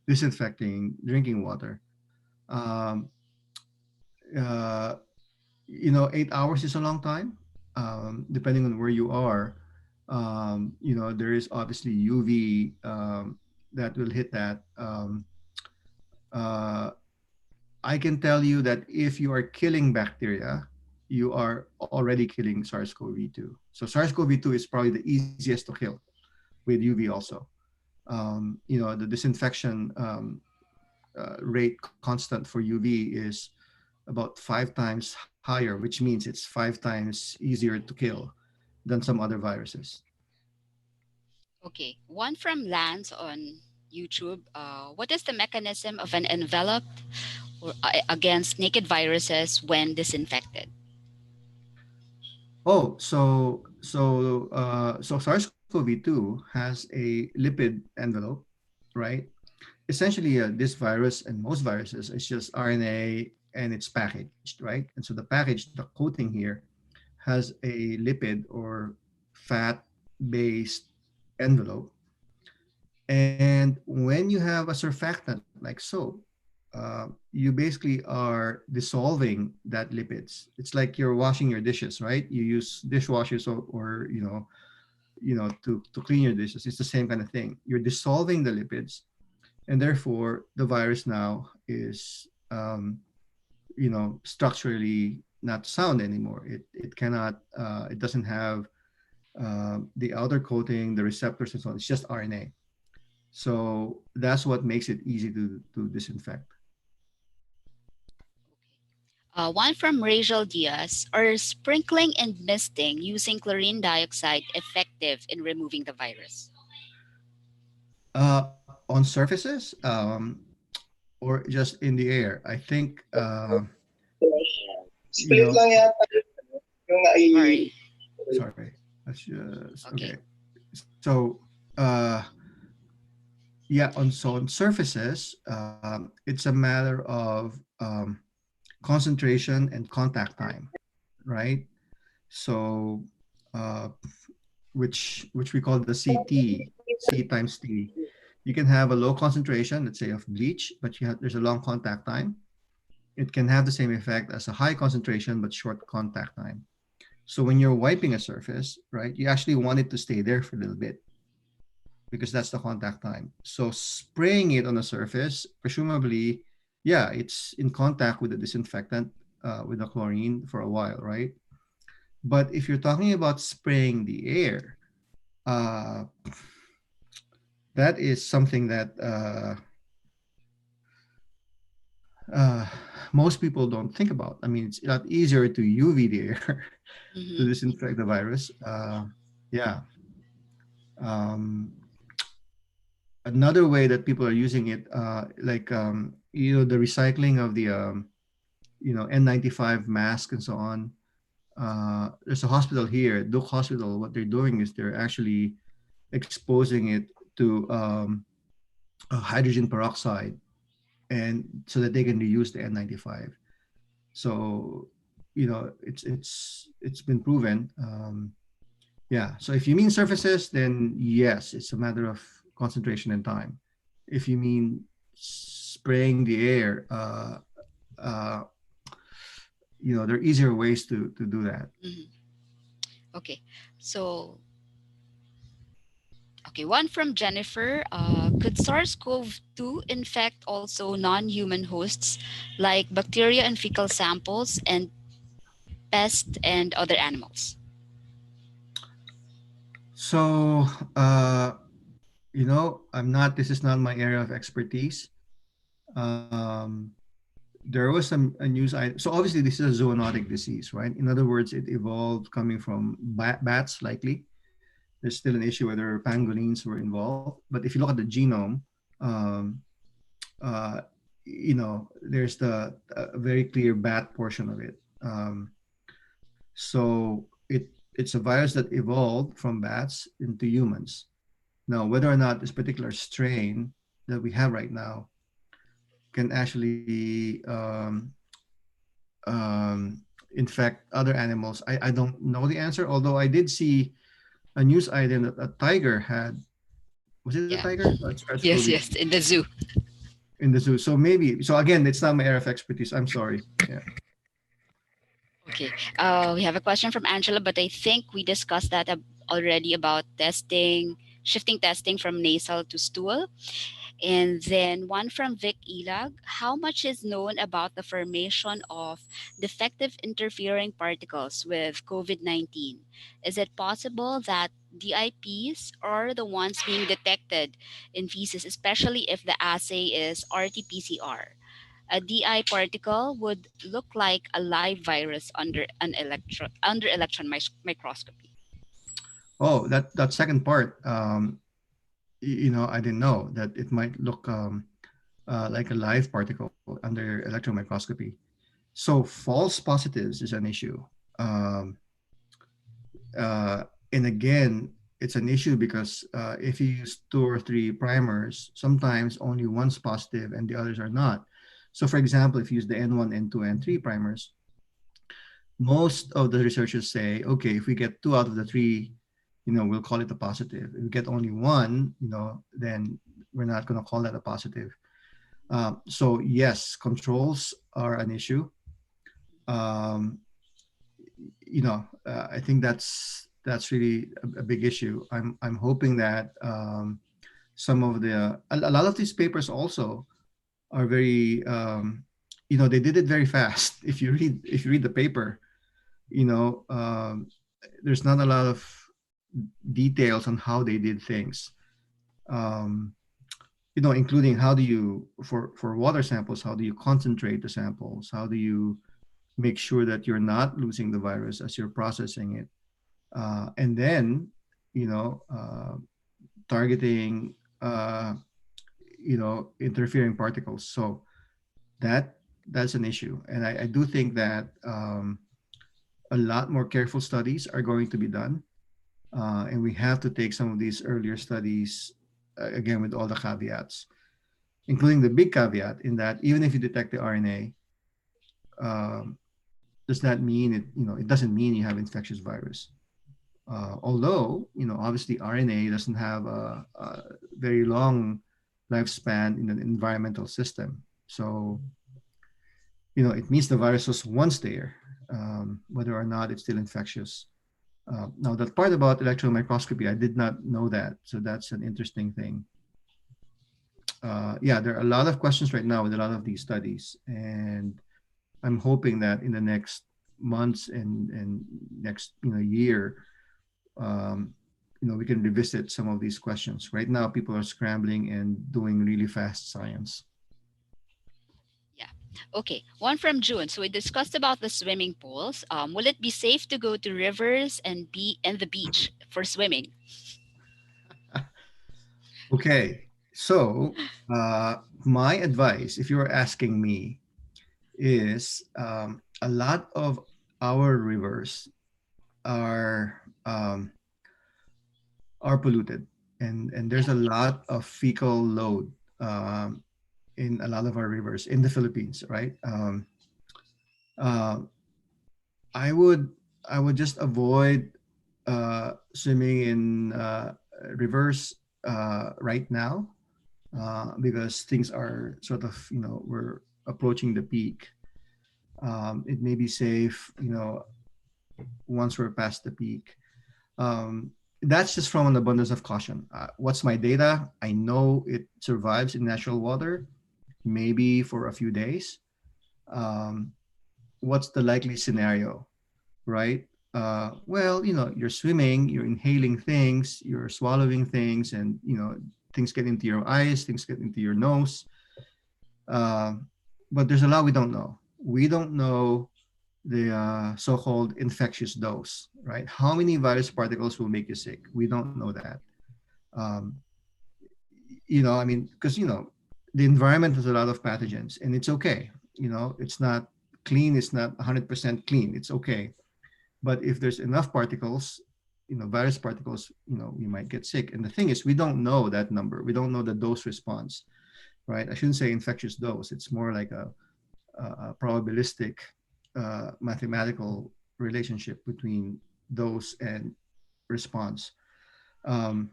disinfecting drinking water. Um, uh, 8 hours is a long time, depending on where you are. There is obviously UV that will hit that. Uh, I can tell you that if you are killing bacteria, you are already killing SARS-CoV-2. So SARS-CoV-2 is probably the easiest to kill with UV also. The disinfection rate constant for UV is about 5 times higher, which means it's 5 times easier to kill than some other viruses. Okay, one from Lance on YouTube. What is the mechanism of an enveloped against naked viruses when disinfected? Oh, so SARS-CoV-2 has a lipid envelope, right? Essentially, this virus and most viruses is just RNA and it's packaged, right? And so the package, the coating here, has a lipid or fat-based envelope. And when you have a surfactant like soap, you basically are dissolving that lipids. It's like you're washing your dishes, right? You use dishwashers or to clean your dishes. It's the same kind of thing. You're dissolving the lipids, and therefore the virus now is structurally not sound anymore. It cannot. It doesn't have the outer coating, the receptors, and so on. It's just RNA. So that's what makes it easy to disinfect. One from Rachel Diaz. Are sprinkling and misting using chlorine dioxide effective in removing the virus? On surfaces, or just in the air. I think you Split know. lang yata yung Sorry. Sorry. That's just okay. Okay. So uh, yeah, on surfaces, it's a matter of concentration and contact time, right? So uh, which we call the CT, C times T. You can have a low concentration, let's say of bleach, but there's a long contact time. It can have the same effect as a high concentration but short contact time. So when you're wiping a surface, right, you actually want it to stay there for a little bit because that's the contact time. So spraying it on the surface, presumably, yeah, it's in contact with the disinfectant, with the chlorine for a while, right? But if you're talking about spraying the air, uh, that is something that uh, most people don't think about. I mean, it's a lot easier to UV the air to Mm-hmm. disinfect the virus. Yeah. Um, Another way that people are using it, like the recycling of the N95 mask and so on. There's a hospital here, Duke Hospital. What they're doing is they're actually exposing it to hydrogen peroxide, and so that they can reuse the N95. So, it's been proven. Yeah. So if you mean surfaces, then yes, it's a matter of concentration and time. If you mean spraying the air, uh, there are easier ways to do that. Mhm. Okay. So, okay, one from Jennifer. Could SARS-CoV-2 infect also non-human hosts like bacteria and fecal samples and pests and other animals? So, I'm not. This is not my area of expertise. Um, there was a news item. So obviously, this is a zoonotic disease, right? In other words, it evolved coming from bats, likely. There's still an issue whether pangolins were involved. But if you look at the genome, um, uh, there's a very clear bat portion of it. So it's a virus that evolved from bats into humans. Now, whether or not this particular strain that we have right now can actually infect other animals, I don't know the answer. Although I did see a news item that a tiger had. Was it a Yeah. tiger? It's Yes, SARS-CoV yes, in the zoo. in the zoo. So maybe. So again, it's not my area of expertise. I'm sorry. Yeah. Okay. We have a question from Angela, but I think we discussed that already about testing, shifting testing from nasal to stool. And then one from Vic Ilag. How much is known about the formation of defective interfering particles with COVID 19? Is it possible that DIPs are the ones being detected in feces, especially if the assay is RT PCR? A DI particle would look like a live virus under electron microscopy. Oh, that second part. I didn't know that it might look like a live particle under electron microscopy. So false positives is an issue. Um, and again, it's an issue because if you use two or three primers, sometimes only one's positive and the others are not. So, for example, if you use the N1, N2, N3 primers, most of the researchers say, okay, if we get two out of the three, we'll call it a positive. If we get only one, then we're not going to call that a positive. So yes, controls are an issue. Um, I think that's really a big issue. I'm hoping that some of a lot of these papers also are very they did it very fast. If you read the paper, you know um, there's not a lot of details on how they did things. Um, including how do you for water samples, how do you concentrate the samples, how do you make sure that you're not losing the virus as you're processing it, and then you know uh, targeting interfering particles. So that that's an issue, and I do think that a lot more careful studies are going to be done, and we have to take some of these earlier studies again with all the caveats, including the big caveat in that even if you detect the RNA, um, does that mean it doesn't mean you have infectious virus. Although, obviously RNA doesn't have a very long lifespan in an environmental system. So, it means the virus was once there, whether or not it's still infectious. Now, that part about electron microscopy, I did not know that. So that's an interesting thing. Yeah, there are a lot of questions right now with a lot of these studies. And I'm hoping that in the next months and next year, um, we can revisit some of these questions. Right now, people are scrambling and doing really fast science. Yeah. Okay. One from June. So we discussed about the swimming pools. Will it be safe to go to rivers and the beach for swimming? Okay, so my advice, if you're asking me, is a lot of our rivers are are polluted, and there's Yeah. a lot of fecal load. um, in a lot of our rivers in the Philippines, right? Uh, I would I would just avoid swimming in rivers right now because things are sort of, we're approaching the peak. It may be safe, once we're past the peak. Um, that's just from an abundance of caution. What's my data? I know it survives in natural water, maybe for a few days. Um, what's the likely scenario, right? Well, you're swimming, you're inhaling things, you're swallowing things, and things get into your eyes, things get into your nose. Um, but there's a lot we don't know. We don't know the so-called infectious dose, right? How many virus particles will make you sick? We don't know that. Um, I mean, because the environment has a lot of pathogens, and it's okay. It's not clean. It's not 100% clean. It's okay. But if there's enough particles, virus particles, we might get sick. And the thing is, we don't know that number. We don't know the dose response, right? I shouldn't say infectious dose. It's more like a probabilistic mathematical relationship between dose and response. Um,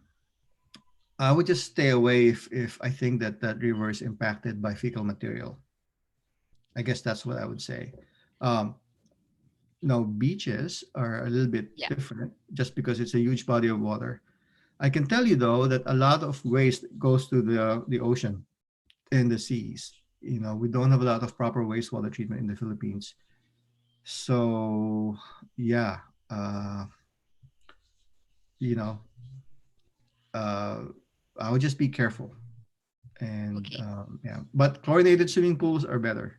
I would just stay away if I think that that river is impacted by fecal material. I guess that's what I would say. Um, no, beaches are a little bit Yeah. different just because it's a huge body of water. I can tell you though that a lot of waste goes to the ocean and the seas. We don't have a lot of proper wastewater treatment in the Philippines. So yeah, uh, you know, uh, I would just be careful. And Okay. yeah, but chlorinated swimming pools are better.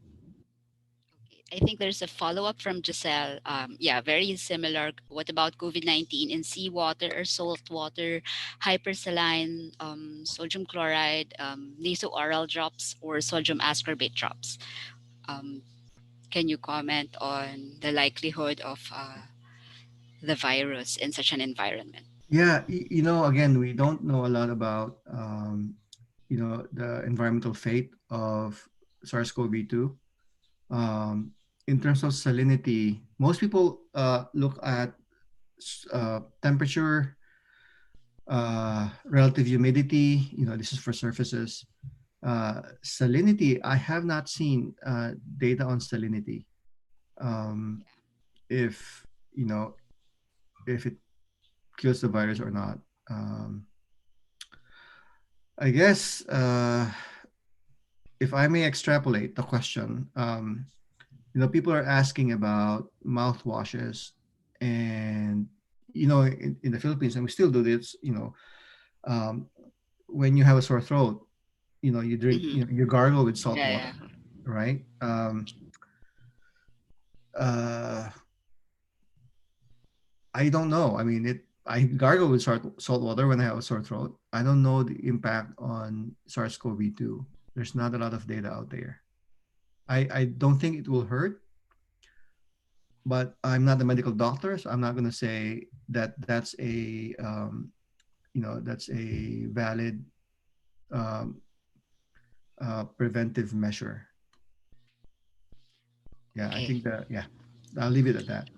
I think there's a follow up from Giselle. Yeah, very similar. What about COVID-19 in seawater or salt water, hypersaline, sodium chloride, nasooral drops, or sodium ascorbate drops? Um, can you comment on the likelihood of the virus in such an environment? Yeah, again, we don't know a lot about the environmental fate of SARS-CoV-2. Um, in terms of salinity, most people look at temperature, relative humidity. This is for surfaces. Salinity, I have not seen data on salinity. Um, if you know if it kills the virus or not. Um, I guess if I may extrapolate the question, people are asking about mouthwashes, and in the Philippines, and we still do this. Um, when you have a sore throat, you drink, Mm-hmm. you gargle with salt Yeah, yeah. water, right? Uh, I don't know. I mean, I gargle with salt water when I have a sore throat. I don't know the impact on SARS-CoV-2. There's not a lot of data out there. I don't think it will hurt, but I'm not a medical doctor, so I'm not going to say that that's a valid um, preventive measure. Yeah, I Okay. think that, yeah, I'll leave it at that.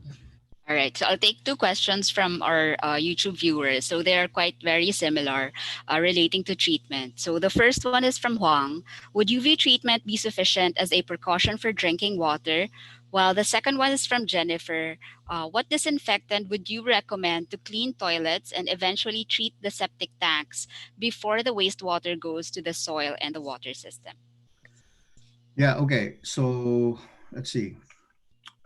All right, so I'll take two questions from our YouTube viewers. So they are quite very similar, relating to treatment. So the first one is from Huang. Would UV treatment be sufficient as a precaution for drinking water? While the second one is from Jennifer. What disinfectant would you recommend to clean toilets and eventually treat the septic tanks before the wastewater goes to the soil and the water system? Yeah, okay. So let's see.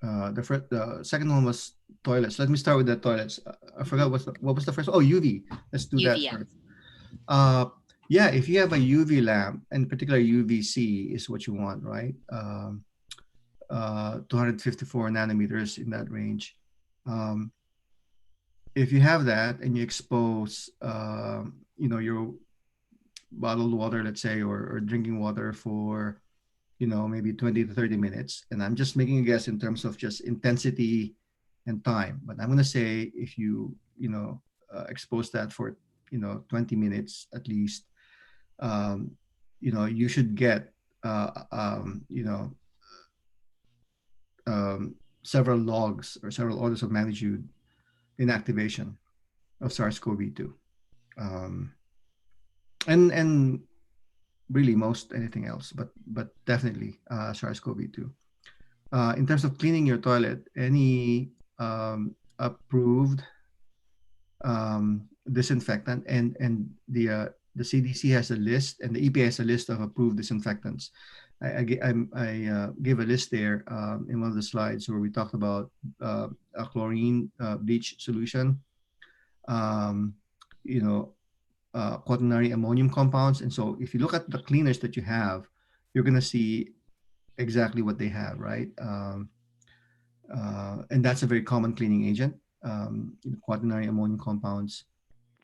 The second one was toilets. Let me start with the toilets. I forgot Hmm. what was the first one? Oh, UV. Let's do UV, that yeah. first. Uh, yeah, if you have a UV lamp, and particular UVC is what you want, right? 254 nanometers in that range. Um, if you have that and you expose, your bottled water, let's say, or drinking water for, maybe 20 to 30 minutes, and I'm just making a guess in terms of just intensity and time, but I'm going to say if expose that for, 20 minutes at least, um, you should get um, several logs or several orders of magnitude inactivation of SARS-CoV-2, um, and really most anything else, but definitely SARS-CoV-2. In terms of cleaning your toilet, any approved disinfectant, and the CDC has a list, and the EPA has a list of approved disinfectants. I gave a list there in one of the slides where we talked about a chlorine bleach solution, um, you know, quaternary ammonium compounds. And so if you look at the cleaners that you have, you're going to see exactly what they have, right? And that's a very common cleaning agent, quaternary ammonium compounds,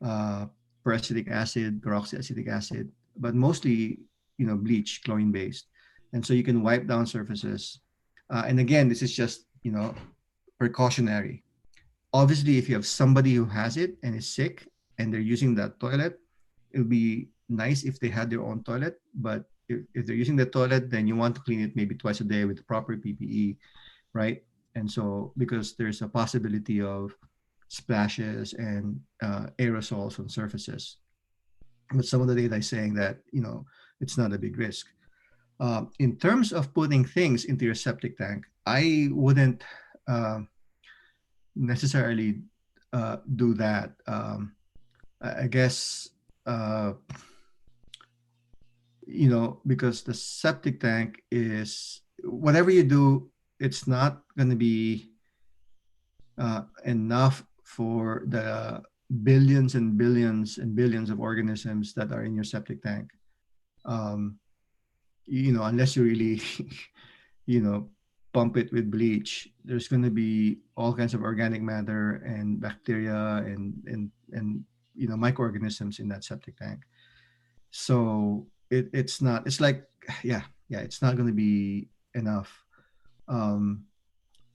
uh, peracetic acid, peroxyacetic acid, but mostly, bleach, chlorine based. And so you can wipe down surfaces. And again, this is just, precautionary. Obviously, if you have somebody who has it and is sick and they're using that toilet, it would be nice if they had their own toilet. But if they're using the toilet, then you want to clean it maybe twice a day with the proper PPE, right? And so, because there's a possibility of splashes and aerosols on surfaces. But some of the data is saying that, it's not a big risk. In terms of putting things into your septic tank, I wouldn't uh, necessarily do that. I guess, uh, because the septic tank is whatever you do, it's not going to be enough for the billions and billions and billions of organisms that are in your septic tank. Um, unless you really, you know, pump it with bleach, there's going to be all kinds of organic matter and bacteria and microorganisms in that septic tank. So it's not. It's like yeah, it's not going to be enough. Um,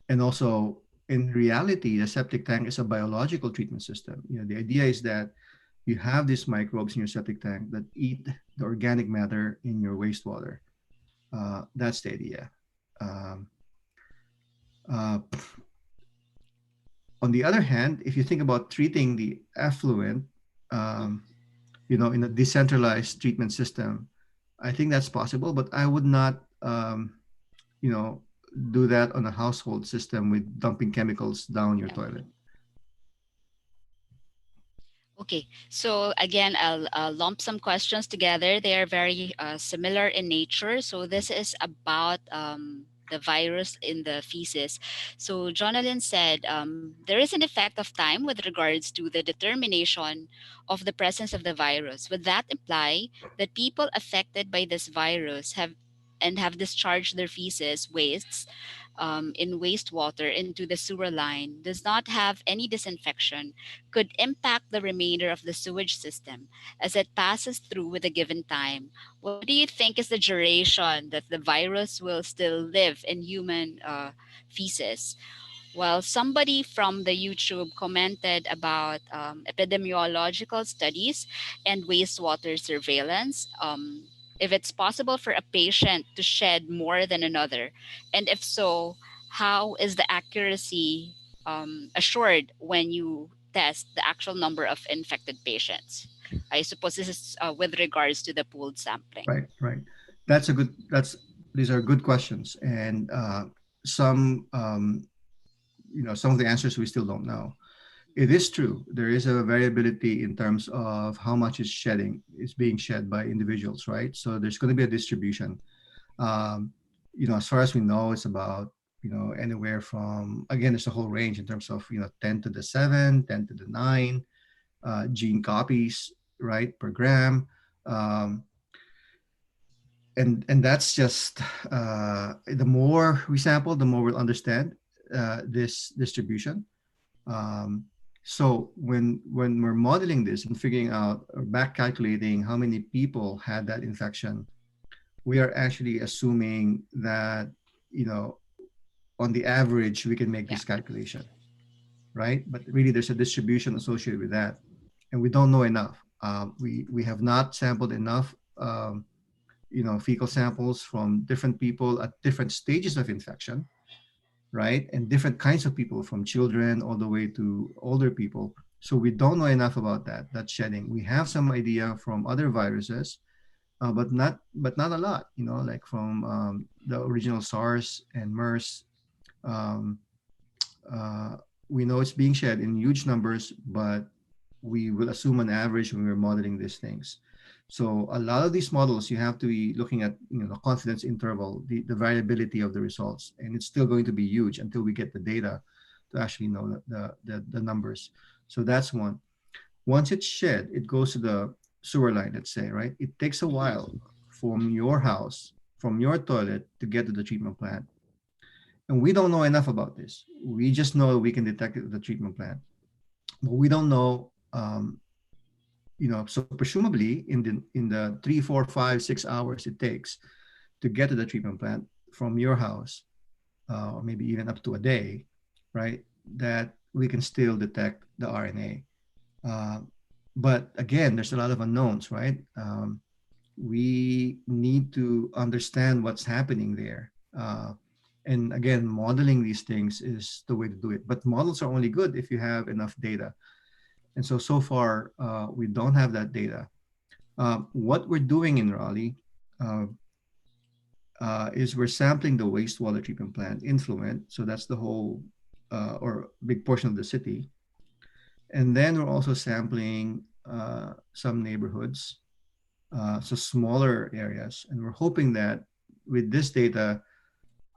and also, in reality, the septic tank is a biological treatment system. The idea is that you have these microbes in your septic tank that eat the organic matter in your wastewater. That's the idea. Um, uh, on the other hand, if you think about treating the effluent, um, in a decentralized treatment system, I think that's possible. But I would not, you know, do that on a household system with dumping chemicals down your Yeah. toilet. Okay, so again, I'll lump some questions together. They are very similar in nature. So this is about the virus in the feces. So Jonathan said there is an effect of time with regards to the determination of the presence of the virus. Would that imply that people affected by this virus have discharged their feces wastes in wastewater into the sewer line does not have any disinfection could impact the remainder of the sewage system as it passes through with a given time. What do you think is the duration that the virus will still live in human feces? Well, somebody from the YouTube commented about epidemiological studies and wastewater surveillance. If it's possible for a patient to shed more than another, and if so, how is the accuracy assured when you test the actual number of infected patients? I suppose this is with regards to the pooled sampling. Right, right. That's these are good questions, and some some of the answers we still don't know. It is true. There is a variability in terms of how much is being shed by individuals, right? So there's going to be a distribution. Um, as far as we know, it's about anywhere from, again, there's a whole range in terms of 10 to the 7, 10 to the 9 gene copies, right, per gram. Um, and that's just the more we sample, the more we'll understand this distribution. Um, so when we're modeling this and figuring out or back calculating how many people had that infection, we are actually assuming that you know on the average we can make Yeah. this calculation, right? But really, there's a distribution associated with that, and we don't know enough. We have not sampled enough fecal samples from different people at different stages of infection, right? And different kinds of people, from children all the way to older people. So we don't know enough about that shedding. We have some idea from other viruses, but not a lot. Like from the original SARS and MERS. Um, uh, we know it's being shed in huge numbers, but we will assume an average when we're modeling these things. So a lot of these models, you have to be looking at the confidence interval, the variability of the results, and it's still going to be huge until we get the data to actually know the numbers. So that's one. Once it's shed, it goes to the sewer line, let's say, right? It takes a while Mm-hmm. from your house, from your toilet to get to the treatment plant. And we don't know enough about this. We just know we can detect it at the treatment plant, but we don't know. So presumably in the 3, 4, 5, 6 hours it takes to get to the treatment plant from your house, or maybe even up to a day, right? That we can still detect the RNA. Uh, but again, there's a lot of unknowns, right? We need to understand what's happening there. And again, modeling these things is the way to do it. But models are only good if you have enough data. And so far, we don't have that data. What we're doing in Raleigh uh, is we're sampling the wastewater treatment plant influent. So that's the whole or big portion of the city. And then we're also sampling some neighborhoods, so smaller areas. And we're hoping that with this data,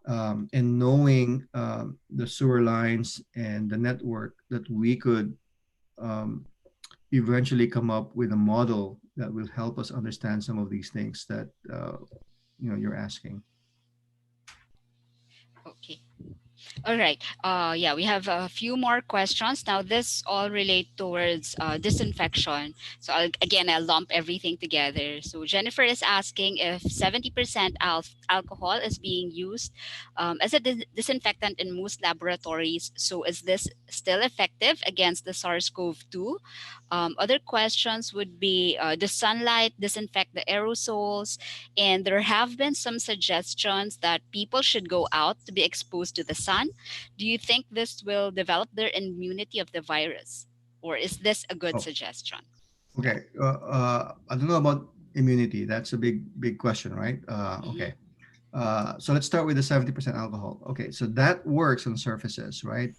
and knowing the sewer lines and the network, that we could um, eventually come up with a model that will help us understand some of these things that you're asking. Okay. All right. Yeah, we have a few more questions. Now, this all relate towards disinfection. So, I'll lump everything together. So, Jennifer is asking if 70% alcohol is being used as a disinfectant in most laboratories. So, is this still effective against the SARS-CoV-2? Other questions would be, does sunlight disinfect the aerosols? And there have been some suggestions that people should go out to be exposed to the sun. Do you think this will develop their immunity of the virus? Or is this a good Oh, suggestion? Yeah. okay. I don't know about immunity. That's a big question, right? Hmm. Okay. So let's start with the 70% alcohol. Okay, so that works on surfaces, right?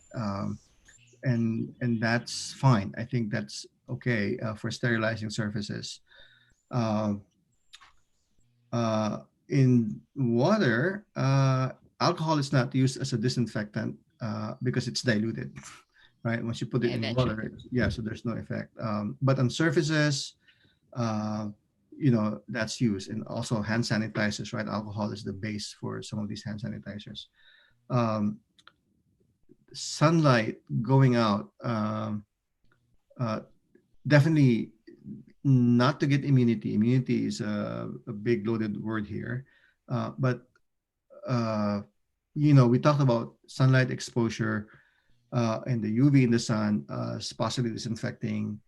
And that's fine. I think that's okay for sterilizing surfaces. Um, uh, in water, alcohol is not used as a disinfectant because it's diluted, right? Once you put it Yeah, in eventually. water, yeah, so there's no effect. But on surfaces, uh, that's used. And also hand sanitizers, right? Alcohol is the base for some of these hand sanitizers. Um, Sunlight going out, uh, definitely not to get immunity. Immunity is a big loaded word here. But uh, we talked about sunlight exposure and the UV in the sun is possibly disinfecting,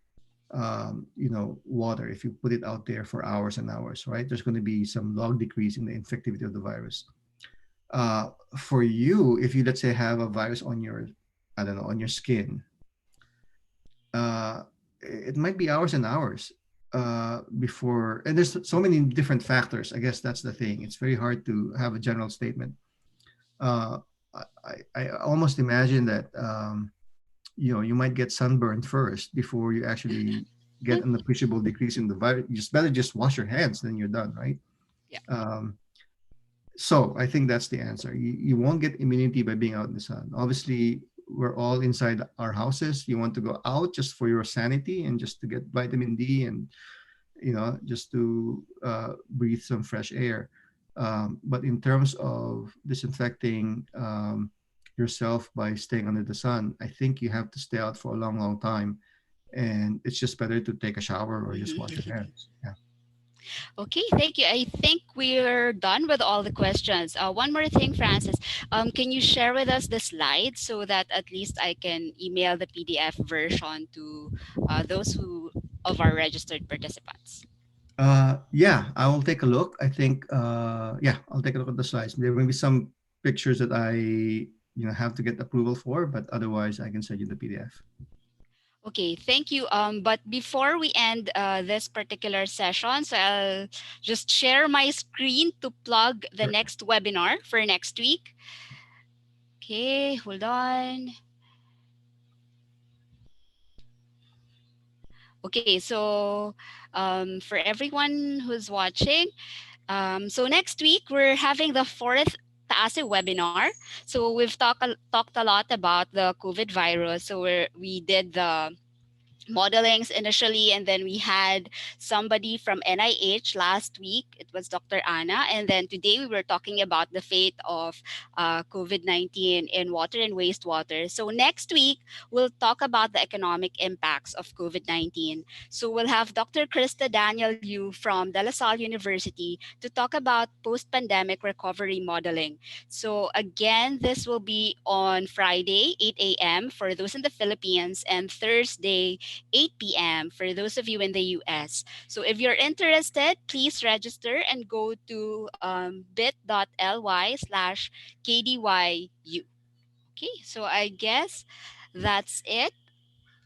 water. If you put it out there for hours and hours, right, there's going to be some log decrease in the infectivity of the virus. For you, if you, let's say, have a virus on your, I don't know, on your skin, uh, it might be hours and hours before, and there's so many different factors. I guess that's the thing. It's very hard to have a general statement. uh, I almost imagine that you might get sunburned first before you actually get an appreciable decrease in the virus. You just better just wash your hands, then you're done, right? Yeah. Um, so I think that's the answer. You won't get immunity by being out in the sun. Obviously, we're all inside our houses. You want to go out just for your sanity and just to get vitamin D and just to breathe some fresh air. But in terms of disinfecting yourself by staying under the sun, I think you have to stay out for a long, long time. And it's just better to take a shower or just wash your Hmm. hands. Yeah. Okay, thank you. I think we're done with all the questions. One more thing, Francis. Can you share with us the slides so that at least I can email the PDF version to those who of our registered participants? Yeah, I will take a look. I think, yeah, I'll take a look at the slides. There may be some pictures that I have to get approval for, but otherwise I can send you the PDF. Okay, thank you. But before we end this particular session, so I'll just share my screen to plug the Sure. next webinar for next week. Okay, hold on. Okay, so for everyone who's watching, so next week we're having the fourth PAASE webinar. So we've talked a lot about the COVID virus. So we did the modelings initially, and then we had somebody from NIH last week. It was Dr. Anna, and then today we were talking about the fate of COVID-19 in water and wastewater. So next week we'll talk about the economic impacts of COVID-19. So we'll have Dr. Krista Daniel Yu from De La Salle University to talk about post-pandemic recovery modeling. So again, this will be on Friday 8 a.m. for those in the Philippines, and Thursday 8 p.m. for those of you in the US. So if you're interested, please register and go to bit.ly/KDYU. Okay, so I guess that's it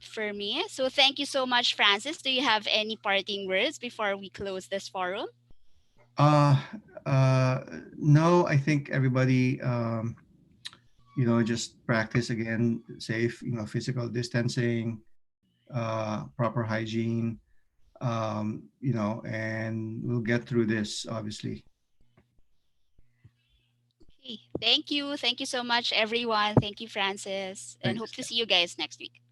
for me. So thank you so much, Francis. Do you have any parting words before we close this forum? Uh, uh, no, I think everybody, just practice again, safe, physical distancing, proper hygiene, and we'll get through this, obviously. Okay, thank you. Thank you so much, everyone. Thank you, Francis. And hope Thanks. to see you guys next week.